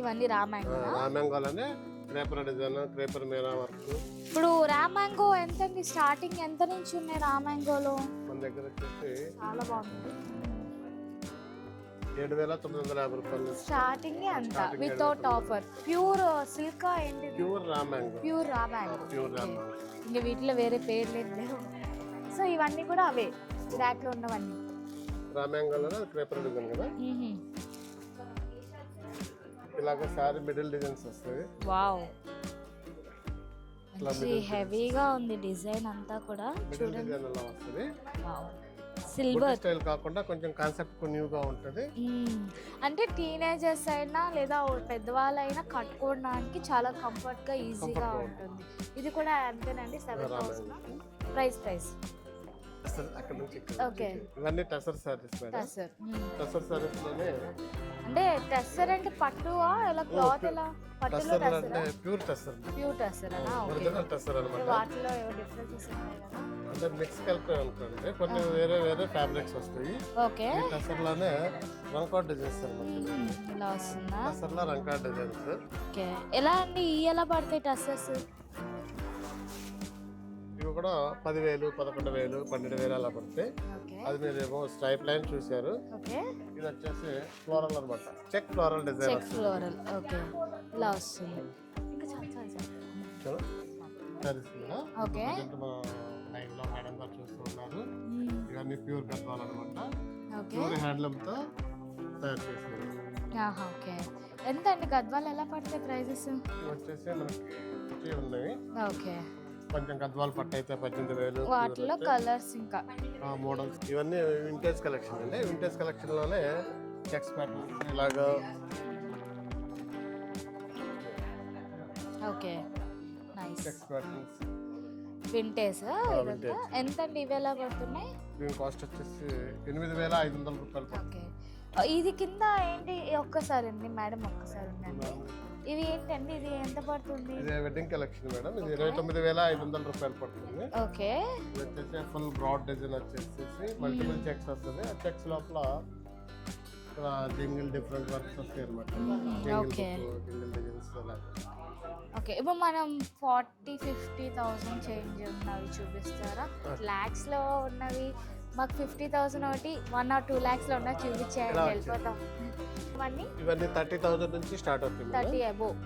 ఇవన్నీ రామాంగో. రామాంగోలోనే క్రేపర్ డిజైన్, క్రేపర్ మీరా వర్క్. ఇప్పుడు రామాంగో ఎంత అండి? స్టార్టింగ్ ఎంత నుంచి ఉన్నాయి రామాంగోలో? మన దగ్గర వచ్చేసి చాలా బాగుంది. 7,950 రూపాయలు స్టార్టింగ్ అంత వితౌట్ ఆఫర్. ప్యూర్ సిల్క్ ఏంటి? ప్యూర్ రామాంగో. ప్యూర్ రామాంగో. ప్యూర్ రామాంగో. ఇంకా వీటిలో వేరే పేర్లు ఏం లేవు. సో ఇవన్నీ కూడా అవే ర్యాక్ లో ఉన్నవన్నీ రామాంగోలో క్రేపర్ డిజైన్ కదా. ఇలాగ సారీ మిడిల్ డిజైన్స్ వస్తాయి. వావ్, హెవీగా ఉంది డిజైన్ అంతా కూడా. చూడండి ఎలా వస్తుంది. సిల్వర్ స్టైల్ కాకుండా కొంచెం కాన్సెప్ట్ న్యూగా ఉంటుంది. అంటే టీనేజర్స్ అయినా లేదా పెద్దవాళ్ళైనా కట్టుకోవడానికి చాలా కంఫర్ట్ గా ఈజీగా ఉంటుంది. ఇది కూడా అంతేనండి 7,000 ప్రైస్. అక్కడ నుంచి ఓకే. ఇవన్నీ టసర్ సారీస్ మేడం. టసర్ సారీస్ లోనే అంటే టసర్ అంటే పట్టువా ఎలా క్లాత్ ఎలా? పట్టులో టసర్ అంటే ప్యూర్ టసర్. ప్యూర్ టసర్ అనా? ఒరిజినల్ టసర్ అన్నమాట. వాటిలో ఏవో డిఫరెన్సెస్ ఉన్నాయి కదా. అంటే మిక్స్ కలిపి అనుకోండి, కొన్ని వేరే ఫ్యాబ్రిక్స్ వస్తాయి. ఓకే. ఈ టసర్ లోనే రంకాట్ డిజైన్స్ అన్నమాట. ఇలా వస్తుందా? టసర్ లో రంకాట్ డిజైన్స్. ఓకే. ఎలా అండి ఎలా పడతాయి టసర్స్? ఇవి కూడా 10,000, 11,000, 12,000 అలా పడతాయి. అది మీరు ఏమో స్ట్రైప్ లైన్ చూసారు. ఇది వచ్చేసి ఫ్లోరల్ అనమాట, check floral design. Check floral. Okay, ఇలా వస్తుంది. ఓకే. లైన్ లో మేడం గారు చూస్తున్నారు. ఇవన్నీ ప్యూర్ గద్వాల్ అనమాట. ప్యూర్ హ్యాండ్లూమ్ తో తయారు చేసినవి. ఓకే. ఎంత అండి గద్వాల్ ఎలా పడతాయి ప్రైజెస్? వచ్చేసి మనకి ఉన్నాయి. ఓకే. కొంచెం గద్వాల్ పట్టు అయితే 18,000. వాటిలో కలర్స్ ఇంకా మోడల్స్ ఇవన్నీ వింటేజ్ కలెక్షన్ అండి. వింటేజ్ కలెక్షన్ లోనే చెక్స్ ప్యాటర్న్ ఇలాగా. Okay nice. Checks patterns vintage. ఎంత అండి ఇవి ఎలా పడుతున్నాయి? దీని కాస్ట్ వచ్చేసి 8,500 రూపాయలు. ఓకే. ఇది కింద ఏంటి? ఒక్కసారి అండి మేడం, ఒక్కసారి ఉండండి. ఇవి ఏంటండి? ఇది ఎంత పడుతుంది? ఇది వెడ్డింగ్ కలెక్షన్ మేడం. ఇది 29,500 రూపాయలు పడుతుంది. ఓకే. ఇది వచ్చేసి ఫుల్ బ్రాడ్ డిజైన్ వచ్చేసి మల్టిపుల్ చెక్స్ వస్తుంది. ఆ చెక్స్ లోపల జింగిల్ డిఫరెంట్ వర్క్స్ వస్తాయి అనమాట. Jingle designs. ఓకే. ఇప్పుడు మనం 40,000-50,000 చేంజ్ ఉన్నవి చూపిస్తారా? లాక్స్ లో ఉన్నవి మాకు 50,000 ఒకటి 1 or 2 lakhs లో ఉన్న చూపించేయండి, వెళ్ళిపోతాం. ఇవన్నీ 30,000 నుంచి స్టార్ట్ అవుతుంది. 30 above.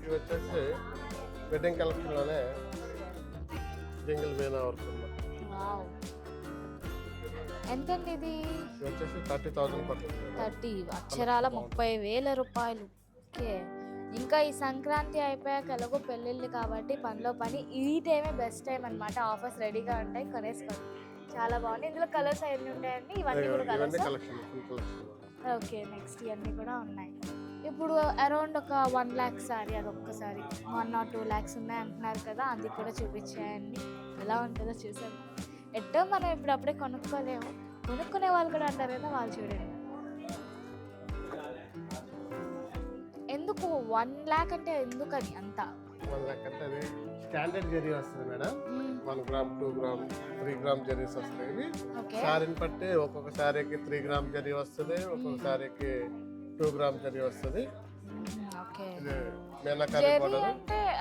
ఇవి వచ్చేసి వెడ్డింగ్ కలెక్షన్ లోనే జింగిల్ వేనా వర్క్ అన్నమాట. వావ్, ఎంతండి ఇది? ఇది వచ్చేసి 30,000 పడుతుంది. 30 అక్షరాల 30,000 రూపాయలు. ఓకే. ఇంకా ఈ సంక్రాంతి అయిపోయాక ఎలాగో పెళ్ళిళ్ళు కాబట్టి పనిలో పని ఈ టైమే బెస్ట్ టైం అనమాట. ఆఫర్స్ రెడీగా ఉంటాయి, కొనేసుకోండి. చాలా బాగుంది. ఇందులో కలర్స్ అన్నీ ఉంటాయండి. ఇవన్నీ కూడా కలర్స్. ఓకే. నెక్స్ట్ ఇవన్నీ కూడా ఉన్నాయి. ఇప్పుడు అరౌండ్ ఒక 1 lakh సారీ, అదొక్కసారి 1 or 2 lakhs ఉన్నాయి అంటున్నారు కదా, అది కూడా చూపించేయండి. ఎలా ఉంటుందో చూసాను. ఎట్టో మనం ఇప్పుడు అప్పుడే కొనుక్కోలేము, కొనుక్కునే వాళ్ళు కూడా అంటారు కదా, వాళ్ళు చూడండి. ఎందుకు 1 lakh అంటే ఎందుకని అంత? మన లెక్కంటే అది స్టాండర్డ్ జరీ వస్తుంది madam. 1 gram 2 gram 3 gram zaris వస్తాయి. ఓకే శారీని బట్టి ఒక్కొక్క శారీకి 3 గ్రామ్ జరీ వస్తుంది, ఒక్కొక్క శారీకి 2 గ్రామ్ జరీ వస్తుంది. ఓకే ఇది మీనాకారి జెరీ బోర్డర్.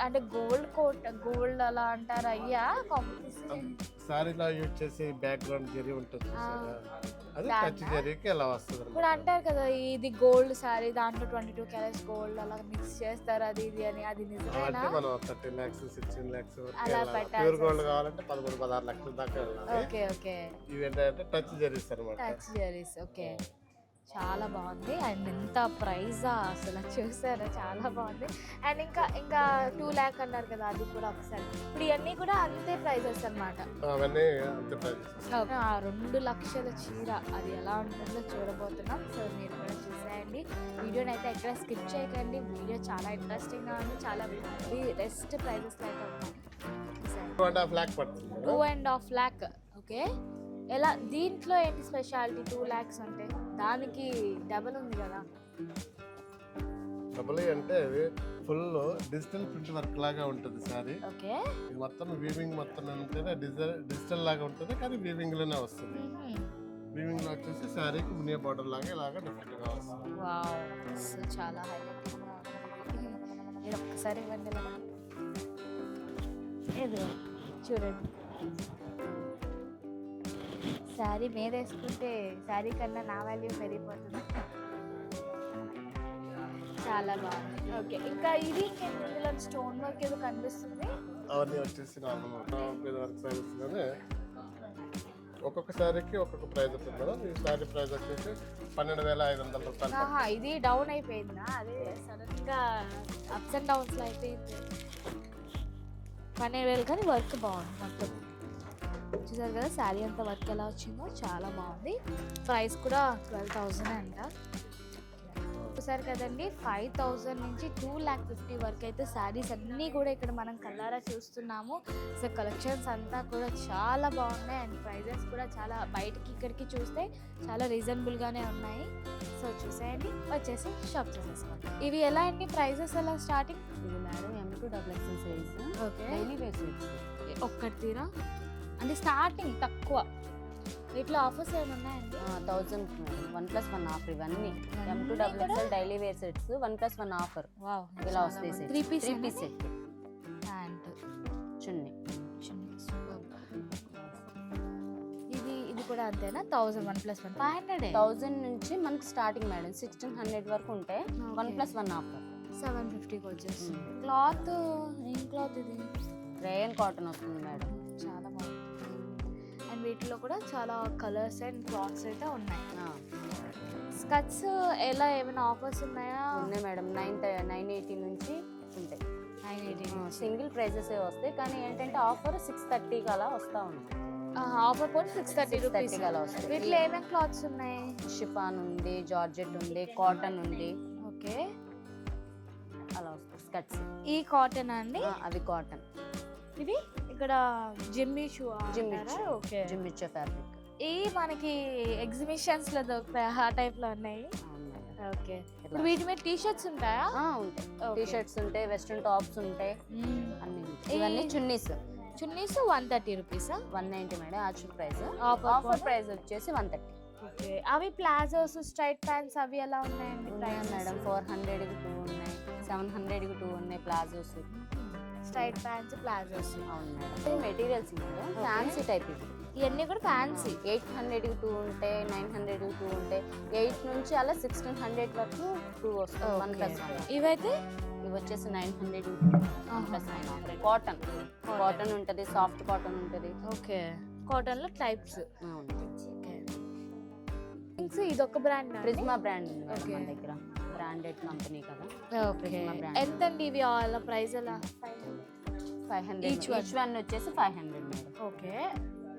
అంటే గోల్డ్ కోట్ గోల్డ్ అలా అంటారు అయ్యా కాంపిటీషన్. శారీలో యూజ్ చేసి బ్యాక్గ్రౌండ్ జరీ ఉంటుంది చూసారా, అది టచ్ జరీకి ఎలా వస్తుంది ఇప్పుడు అంటారు కదా ఇది గోల్డ్ సారీ దాంట్లో 22 క్యారెట్స్ గోల్డ్ అలా మిక్స్ చేస్తారు అది ఇది అని, అది నిజమేనా? అంటే మనం 30 lakhs 16 lakhs అలా పెట్టాల్సి ప్యూర్ గోల్డ్ కావాలంటే 13-16 లక్షల దాకా వెళ్ళాలి. ఓకే ఓకే ఇవి ఏంటంటే టచ్ జరీస్ అనమాట. టచ్ జెరీస్. ఓకే చాలా బాగుంది. అండ్ ఎంత ప్రైజ్ అసలు చూసారా, చాలా బాగుంది. అండ్ ఇంకా ఇంకా 2 lakh అన్నారు కదా, అది కూడా ఒకసారి. ఇప్పుడు ఇవన్నీ కూడా అంతే ప్రైజెస్ అన్నమాట. అవన్నీ అంతే ప్రైజెస్. 2 లక్షల చీర అది ఎలా ఉంటుందో చూడబోతున్నాం. సో మీరు కూడా చూసేయండి. వీడియోని అయితే ఎక్కడ స్కిప్ చేయకండి. వీడియో చాలా ఇంట్రెస్టింగ్గా ఉంది, చాలా బెస్ట్ ప్రైజెస్ అయితే ఉన్నాయి. 2.5 lakh పడుతుంది. 2.5 lakh. ఓకే ఎలా దీంట్లో ఏంటి స్పెషాలిటీ? 2 lakhs అంటే దానికి డబల్ ఉంది కదా. డబుల్ అంటే ఇది ఫుల్ డిజిటల్ ప్రింట్ వర్క్ లాగా ఉంటుంది సారీ. ఓకే ఇది మొత్తం వీవింగ్ మొత్తం ఉంటేనే డిజిటల్ లాగా ఉంటుంది, కానీ వీవింగ్ లోనే వస్తుంది. వీవింగ్ లో వచ్చేసి శారీకి మునియా బార్డర్ లాగా ఇలాగా డిఫరెంట్ గా వస్తుంది. వావ్ సో చాలా హైలైట్ గా ఉంది. మీరు ఒక్కసారి ఇవ్వండి ఇలా. ఏదో చూడండి, శారీ మీద వేసుకుంటే శారీ కన్నా నా వాల్యూ పెరిగిపోతుంది. చాలా బాగుంది. ఓకే ఇంకా ఇది ఇందులో స్టోన్ వర్క్ ఏదో కనిపిస్తుంది. అవన్నీ వచ్చేసి నార్మల్ వర్క్ సారీస్ లోనే ఒక్కొక్క శారీకి ఒక్కొక్క ప్రైస్ ఉంటుంది మేడం. ఈ శారీ ప్రైస్ వచ్చేసి 12,500 రూపాయలు. ఇది డౌన్ అయిపోయిందా? అదే సడన్ గా అప్స్ అండ్ డౌన్స్ లో అయిపోయింది. 12,000 కానీ వర్క్ బాగుంది మొత్తం. చూసారు కదా శారీ అంతా వర్క్ ఎలా వచ్చిందో, చాలా బాగుంది. ప్రైస్ కూడా 12,000 అంట. చూసారు కదండి, 5,000 నుంచి 2,50,000 వరకు అయితే శారీస్ అన్నీ కూడా ఇక్కడ మనం కల్లారా చూస్తున్నాము. సో కలెక్షన్స్ అంతా కూడా చాలా బాగున్నాయి. అండ్ ప్రైజెస్ కూడా చాలా బయటికి ఇక్కడికి చూస్తే చాలా రీజనబుల్గానే ఉన్నాయి. సో చూసేయండి, వచ్చేసి షాప్ చేసేసుకోండి. ఇవి ఎలా అండి ప్రైజెస్ ఎలా స్టార్టింగ్? ఇది madam M2XL size. Okay daily wear sets. ఒక్కటి తీరా అంటే స్టార్టింగ్ తక్కువ. వీటిలో ఆఫర్స్ ఏమైనా ఉన్నాయండి? 1000 మేడం. 1+1 ఆఫర్. ఇవన్నీ M2XL daily wear sets 1+1 offer. Wow ఇలా వస్తాయి set. 3 piece set. Pant chunni. ఇది కూడా అంతేనా? 1000 1+1 500. 1000 నుంచి మనకి స్టార్టింగ్ మేడం. 1600 వరకు ఉంటాయి. 1+1 ఆఫర్. 750కి వచ్చేస్తుంది. క్లాత్ ఏం క్లాత్ ఇది? రేయన్ కాటన్ వస్తుంది మేడం. చాలా బాగుంది. అండ్ వీటిలో కూడా చాలా కలర్స్ అండ్ క్లాత్స్ అయితే ఉన్నాయి. స్కర్ట్స్ ఎలా ఏమైనా ఆఫర్స్ ఉన్నాయా? ఉన్నాయి మేడం. 980 నుంచి ఉంటాయి. 980 సింగిల్ ప్రైజెస్ వస్తాయి, కానీ ఏంటంటే ఆఫర్ 630కి అలా వస్తూ ఉంది. ఆఫర్ కూడా 630 రూపీస్ అలా వస్తాయి. వీటిలో ఏమేమి క్లాత్స్ ఉన్నాయి? షిఫాన్ ఉంది, జార్జెట్ ఉంది, కాటన్ ఉంది. ఓకే అలా వస్తాయి స్కర్ట్స్. ఈ కాటన్ అండి? అవి కాటన్. ఇవి ఇక్కడ జిమ్మి షూ. Okay జిమ్మిచ్చే fabric. ఈ మనకి ఎగ్జిబిషన్స్ లో దొరుకుతాయి, ఆ టైప్ లో ఉన్నాయి. ఓకే ఇప్పుడు వీటి మీద టీ షర్ట్స్ ఉంటాయా? ఉంటాయి. టీ షర్ట్స్ ఉంటాయి, వెస్ట్రన్ టాప్స్ ఉంటాయి, అన్ని ఉంటాయి. ఇవన్నీ chunnis. 130 rupees. 190 madam actual price. Offer price వచ్చేసి 130. ఓకే అవి ప్లాజోస్ స్ట్రైట్ ప్యాంట్స్ అవి ఎలా ఉన్నాయండి ప్రైస్? మేడం 400కి 2 ఉన్నాయి, 700కి 2 ఉన్నాయి ప్లాజోస్. Straight pants palazzos. అవును madam. Materials madam fancy type ఇవి. ఇవన్నీ కూడా ఫ్యాన్సీ. 800కి 2 ఉంటాయి, 900కి 2 ఉంటాయి. 8 నుంచి అలా 1600 వరకు 2 వస్తాయి. 1+1. ఇవైతే ఇవి వచ్చేసి 900 +900. కాటన్ ఉంటుంది, సాఫ్ట్ కాటన్ ఉంటుంది. ఓకే కాటన్ లో టైప్స్. అవును. ఇది ఒక బ్రాండ్ ప్రిజ్మా బ్రాండ్ ఉంది మన దగ్గర. బ్రాండెడ్ కంపెనీ కదా. ఓకే ఎంత అండి ఇవి? వాళ్ళ ప్రైస్ ఎలా? 500. ఈచ్ వన్ వచ్చేసి 500 మేడం. ఓకే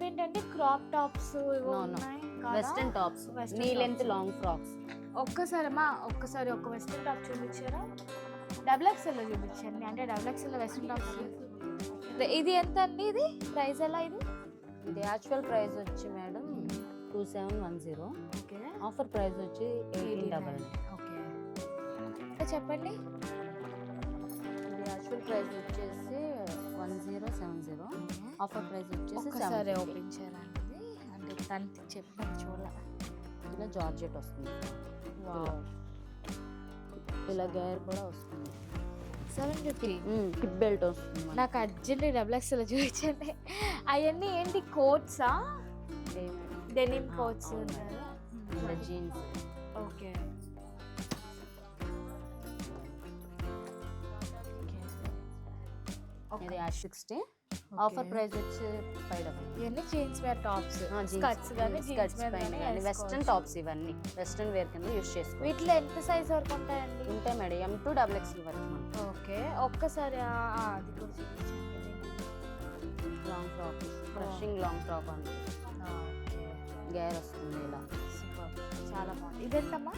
ఏంటంటే crop tops western tops, knee length long frocks. ఒక్కసారి ఒక వెస్టర్న్ టాప్ చూపించారా? XXL లో చూపించండి. అంటే XXL లో వెస్టర్న్ టాప్స్. ఇది ఎంత అండి? ఇది ప్రైస్ ఎలా? ఇది యాక్చువల్ ప్రైస్ వచ్చి మేడం 2710. ఓకే ఆఫర్ ప్రైస్ వచ్చి 1899. ఓకే చెప్పండి. ఇది యాక్చువల్ ప్రైస్ వచ్చేసి 1070, ఆఫర్ ప్రైస్ వచ్చేసి ఒకసారి 750. ఓపెన్ చేయాలండి, అంటే తనకి చెప్పండి చూడాలి. ఇలా జార్జెట్ వస్తుంది, ఇలా గేర్ కూడా వస్తుంది, 750. హిప్ బెల్ట్ వస్తుంది మనకి. నాకు అర్జెంట్ డబ్ల్యూఎక్స్ఎల్ చూపించండి. అవన్నీ ఏంటి కోట్సా, డెనిమ్ కోట్స్ ఇలా జీన్స్. ఓకే ఇది 60, ఆఫర్ ప్రైస్ వచ్చి 500. ఇవన్నీ జీన్స్ వేర్ టాప్స్, స్కర్ట్స్ కానీ స్కర్ట్స్ పైన కానీ వెస్ట్రన్ టాప్స్, ఇవన్నీ వెస్ట్రన్ వేర్ కింద యూస్ చేసుకోవాలి. వీటిలో ఎంత సైజ్ వరకు ఉంటాయండి? ఉంటాయి మేడం, M to XXL వరకు మనకి. ఓకే ఒక్కసారి అది కూడా చూపించండి. Long frock, crushing long frock అండి, గేర్ వస్తుంది ఇలా. సూపర్, చాలా బాగుంది. ఇదెంతమ్మా?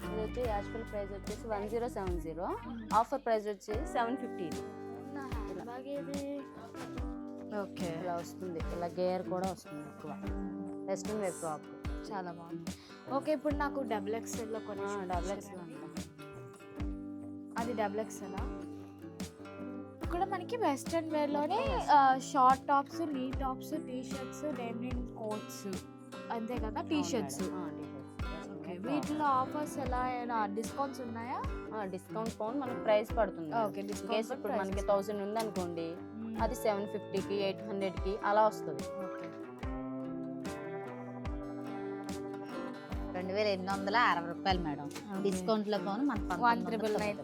ఇది వచ్చి యాక్చువల్ ప్రైస్ వచ్చేసి 1070, ఆఫర్ ప్రైస్ వచ్చి 750. ఓకే ఇలా వస్తుంది, ఇలా గేర్ కూడా వస్తుంది ఎక్కువ, వెస్ట్రన్ వేర్ ఫ్రాక్. చాలా బాగుంది. ఓకే ఇప్పుడు నాకు డబ్ల్యూఎక్స్ఎల్లో కొన్ని XXL అంట. అది డబ్ల్యూఎక్స్ఎల్ ఇక్కడ మనకి వెస్ట్రన్ వేర్లోనే షార్ట్ టాప్స్, నీ tops, T shirts, denim coats, అంతే కదా టీ షర్ట్స్. ఓకే వీటిలో ఆఫర్స్ ఎలా, ఏమైనా డిస్కౌంట్స్ ఉన్నాయా? డిస్కౌంట్ పౌండ్ మనకి ప్రైస్ పడుతుంది. ఓకే కేసు ఇప్పుడు మనకి 1000 ఉంది అనుకోండి, అది 750కి 800కి అలా వస్తుంది. 2860 రూపాయలు మేడం. డిస్కౌంట్ లో పోను మనకు 1,999.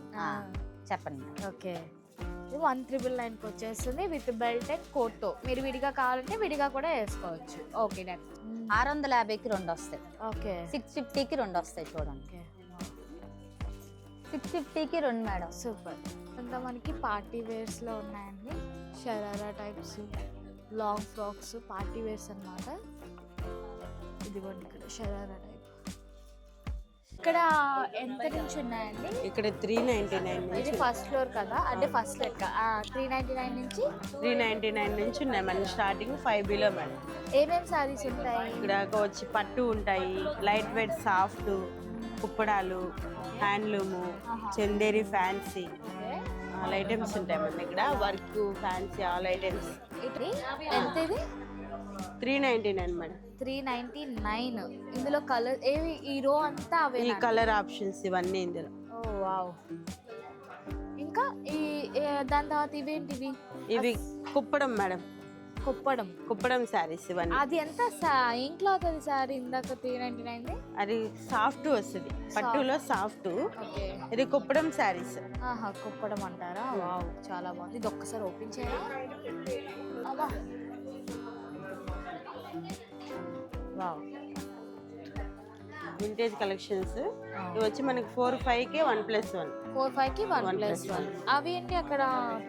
చెప్పండి. ఓకే 1,999 వచ్చేస్తుంది విత్ బెల్ట్ అండ్ కోట్తో. మీరు విడిగా కావాలంటే విడిగా కూడా వేసుకోవచ్చు. ఓకే నెక్స్ట్ 650కి 2 వస్తాయి. ఓకే 650కి 2 వస్తాయి చూడండి. 650కి 2 మేడం. సూపర్. ఇంకా మనకి పార్టీ వేర్స్లో ఉన్నాయండి, sharara types, long frocks, party wears అన్నమాట. ఇదిగోండి ఇక్కడ షరారా టైప్. ఇక్కడ ఎంత నుంచి ఉన్నాయండి? ఇక్కడ 399 ఇది నుంచి ఫస్ట్ ఫ్లోర్ కదా, అంటే ఫస్ట్ లెక్క 399 నుంచి 399 నుంచి ఉన్నాయి. మన స్టార్టింగ్ 5Bలో మేడం. ఏమేమి సారీస్ ఉంటాయి? ఇక్కడ వచ్చి పట్టు ఉంటాయి, లైట్ వెయిట్ సాఫ్ట్, కుప్పడాలు, handloom, Chanderi, fancy all items ఉంటాయి మేడం. ఇక్కడ వర్క్, ఫ్యాన్సీ ఆల్ ఐటమ్స్. ఇది ఎంత? ఇది 399 మేడం. 399. ఇందులో కలర్ ఏవి? ఈ రో అంతా అవే? ఈ కలర్ ఆప్షన్స్ ఇవన్నీ ఇందులో. ఓ వావ్. ఇంకా ఈ దాని తర్వాత ఇవేంటివి? ఇవి కుప్పడం మేడం, కుప్పడం శారీస్ ఇవన్నీ. అది ఎంత ఏం క్లాత్ అది సారీ? ఇందాక 399. అది సాఫ్ట్ వస్తుంది, పట్టులో సాఫ్ట్. ఓకే ఇది కుప్పడం శారీస్. ఆహా కుప్పడం అంటారా? వావ్ చాలా బాగుంది. ఇది ఒక్కసారి ఓపెన్ చేయరా? అబ్బా వావ్. వింటేజ్ కలెక్షన్స్ ఇవి వచ్చి మనకి 4-5కి 1+1. 4-5కి 1+1. అవి ఏంటి అక్కడ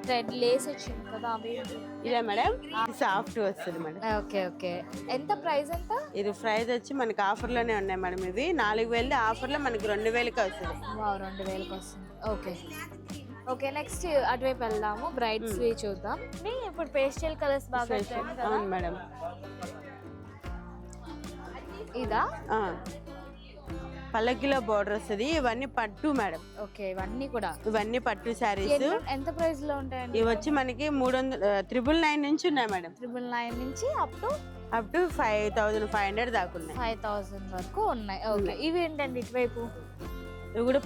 థ్రెడ్ లేస్ వచ్చింది కదా, అవి ఏంటి? ఇదే మేడం, సాఫ్ట్ వస్తుంది మేడం. ఓకే ఓకే ఎంత ప్రైస్ ఎంత? ఇది ప్రైస్ వచ్చి మనకి ఆఫర్లోనే ఉన్నాయి మేడం. ఇవి 4000 ఆఫర్లో మనకి 2000కి వస్తుంది. వావ్ 2000కి వస్తుంది. ఓకే ఓకే నెక్స్ట్ అటువైపు వెళ్దాము, బ్రైడ్స్ చూద్దాం. ఇప్పుడు పేస్టల్ కలర్స్ బాగా trend కదా. అవును మేడం. ఇదా? పల్లకిలో బోర్డర్ వస్తుంది. ఇవన్నీ పట్టు మేడం. ఓకే ఇవన్నీ కూడా ఇవన్నీ పట్టు శారీస్. ఎంత ప్రైస్ లో ఉంటాయండి? ఇవి వచ్చి మనకి 999 నుంచి ఉన్నాయి మేడం. 999 నుంచి అప్ టు 5500 దాకా ఉన్నాయి. 5000 వరకు ఉన్నాయి. ఓకే ఇవి ఏంటండి ఇటువైపు? ఇవి కూడా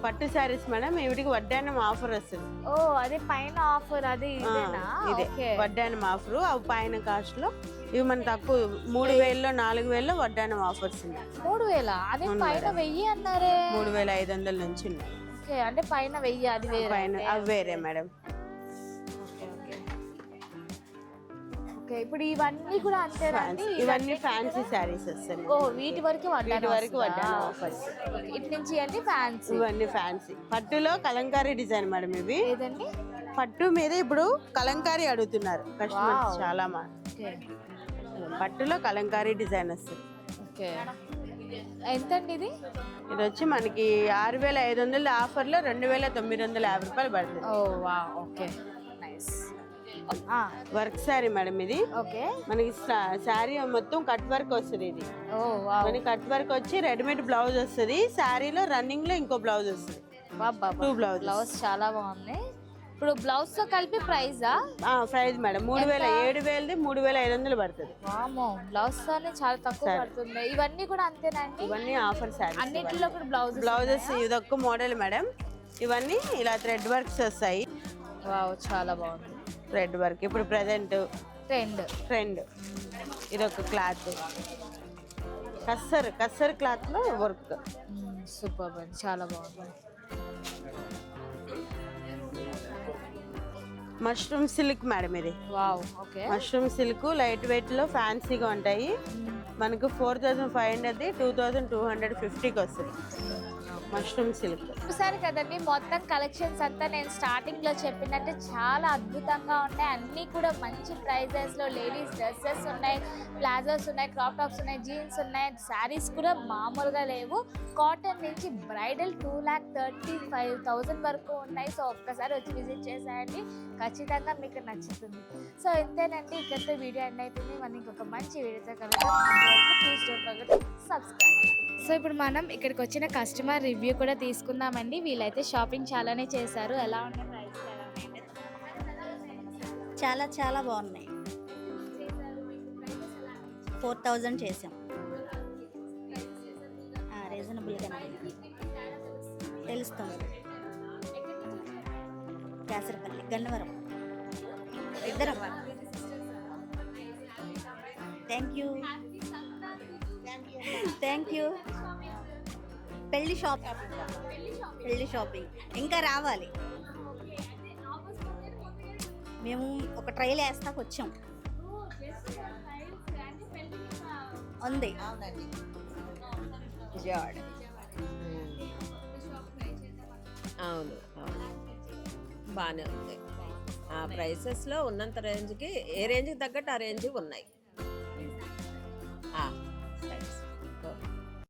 పట్టు శారీస్ మేడం. ఇవిడికి వడ్డానం ఆఫర్ వస్తుంది. ఓ అదే పైన ఆఫర్, అది ఇదేనా? ఇదే ఓకే వడ్డానం ఆఫర్. అవి పైన కాస్ట్ లో ఇవి మన తక్కువ 3000లో 4000లో వడ్డానం ఆఫర్స్ ఉన్నాయి. 3000? అదే పైన 1000 అన్నారే. 3500 నుంచి ఉన్నాయి. ఓకే అంటే పైన 1000 అది వేరే. పైన అవి వేరే మేడం. ఓకే ఓకే ఓకే ఇప్పుడు ఇవన్నీ కూడా అంతేనా అండి? ఇవన్నీ ఫ్యాన్సీ శారీస్ వస్తాయి. ఓ వీటి వరకు వడ్డానం ఆఫర్స్. ఇటు నుంచి అంటే ఫ్యాన్సీ. ఇవన్నీ ఫ్యాన్సీ. పట్టులో కలంకారీ డిజైన్ మేడం. ఇవి ఏదండి? పట్టు మీద ఇప్పుడు కలంకారీ అడుగుతున్నారు కస్టమర్స్ చాలా మంది. ఓకే పట్టులో కలంకారీ డిజైన్ వస్తుంది. ఓకే ఎంత అండి ఇది? ఇది వచ్చి మనకి 6500 ఆఫర్లో 2950 రూపాయలు పడుతుంది. ఓ వా okay nice. Work sari madam ఇది. ఓకే మనకి శారీ మొత్తం కట్ వర్క్ వస్తుంది. ఇది ఓ వా మనకి కట్ వర్క్ వచ్చి రెడీమేడ్ బ్లౌజ్ వస్తుంది. శారీలో రన్నింగ్ లో ఇంకో బ్లౌజ్ వస్తుంది. 2 బ్లౌజ్ చాలా బాగుంది. ఇప్పుడు బ్లౌజ్ తో కలిపి ప్రైజా? ప్రైస్ మేడం 3,000 3,500 పడుతుంది. వామో, బ్లౌజ్ తోనే చాలా తక్కువ పడుతుంది. ఇవన్నీ కూడా అంతేనండి? ఇవన్నీ ఆఫర్ శారీస్. అన్నిటిలో కూడా బ్లౌజెస్ ఇదొక్క మోడల్ మేడం. ఇవన్నీ ఇలా థ్రెడ్ వర్క్స్ వస్తాయి. వావ్, చాలా బాగుంది. థ్రెడ్ వర్క్ ఇప్పుడు ప్రెజెంట్ ట్రెండ్. ఇదొక క్లాత్ కస్సర్ క్లాత్ లో వర్క్. సూపర్ అండి, చాలా బాగుంది. మష్రూమ్ సిల్క్ మేడం ఇది. Wow, okay. Mushroom silk light weight లో ఫ్యాన్సీగా ఉంటాయి. మనకు 4,500 2,250కి వస్తుంది మష్రూమ్ సిల్క్. చూసారు కదండి, మొత్తం కలెక్షన్స్ అంతా నేను స్టార్టింగ్ లో చెప్పినట్టు చాలా అద్భుతంగా ఉన్నాయి. అన్నీ కూడా మంచి ప్రైజెస్ లో లేడీస్ డ్రెస్సెస్ ఉన్నాయి, ప్లాజోస్ ఉన్నాయి, క్రాప్ టాప్స్ ఉన్నాయి, జీన్స్ ఉన్నాయి, శారీస్ కూడా మామూలుగా లేవు. కాటన్ నుంచి బ్రైడల్ 2,35,000 వరకు ఉన్నాయి. సో ఒక్కసారి వచ్చి విజిట్ చేసేయండి, ఖచ్చితంగా మీకు నచ్చుతుంది. సో ఇంతేనండి, ఇక్కడితో వీడియో ఎండ్ అవుతుంది. మనం ఇంకొక మంచి వీడియోతో కలుద్దాం. Please don't forget subscribe. So ఇప్పుడు మనం ఇక్కడికి వచ్చిన కస్టమర్ రివ్యూ కూడా తీసుకుందామండి. వీళ్ళైతే షాపింగ్ చాలానే చేశారు. ఎలా ఉన్నాయి ప్రైస్? చాలా చాలా బాగున్నాయి. 4,000 చేసాం. రీజనబుల్గా తెలుస్తుంది. కేసరపల్లి, గన్నవరం, ఇద్దరం. Thank you. పెళ్లి షాపింగ్ ఇంకా రావాలి. మేము ఒక ట్రైల్ వేస్తాకు వచ్చాం. ఉంది విజయవాడ. అవును, బాగానే ఉంది. ఆ ప్రైసెస్లో ఉన్నంత రేంజ్కి ఏ రేంజ్కి తగ్గట్టు ఆ రేంజ్ ఉన్నాయి.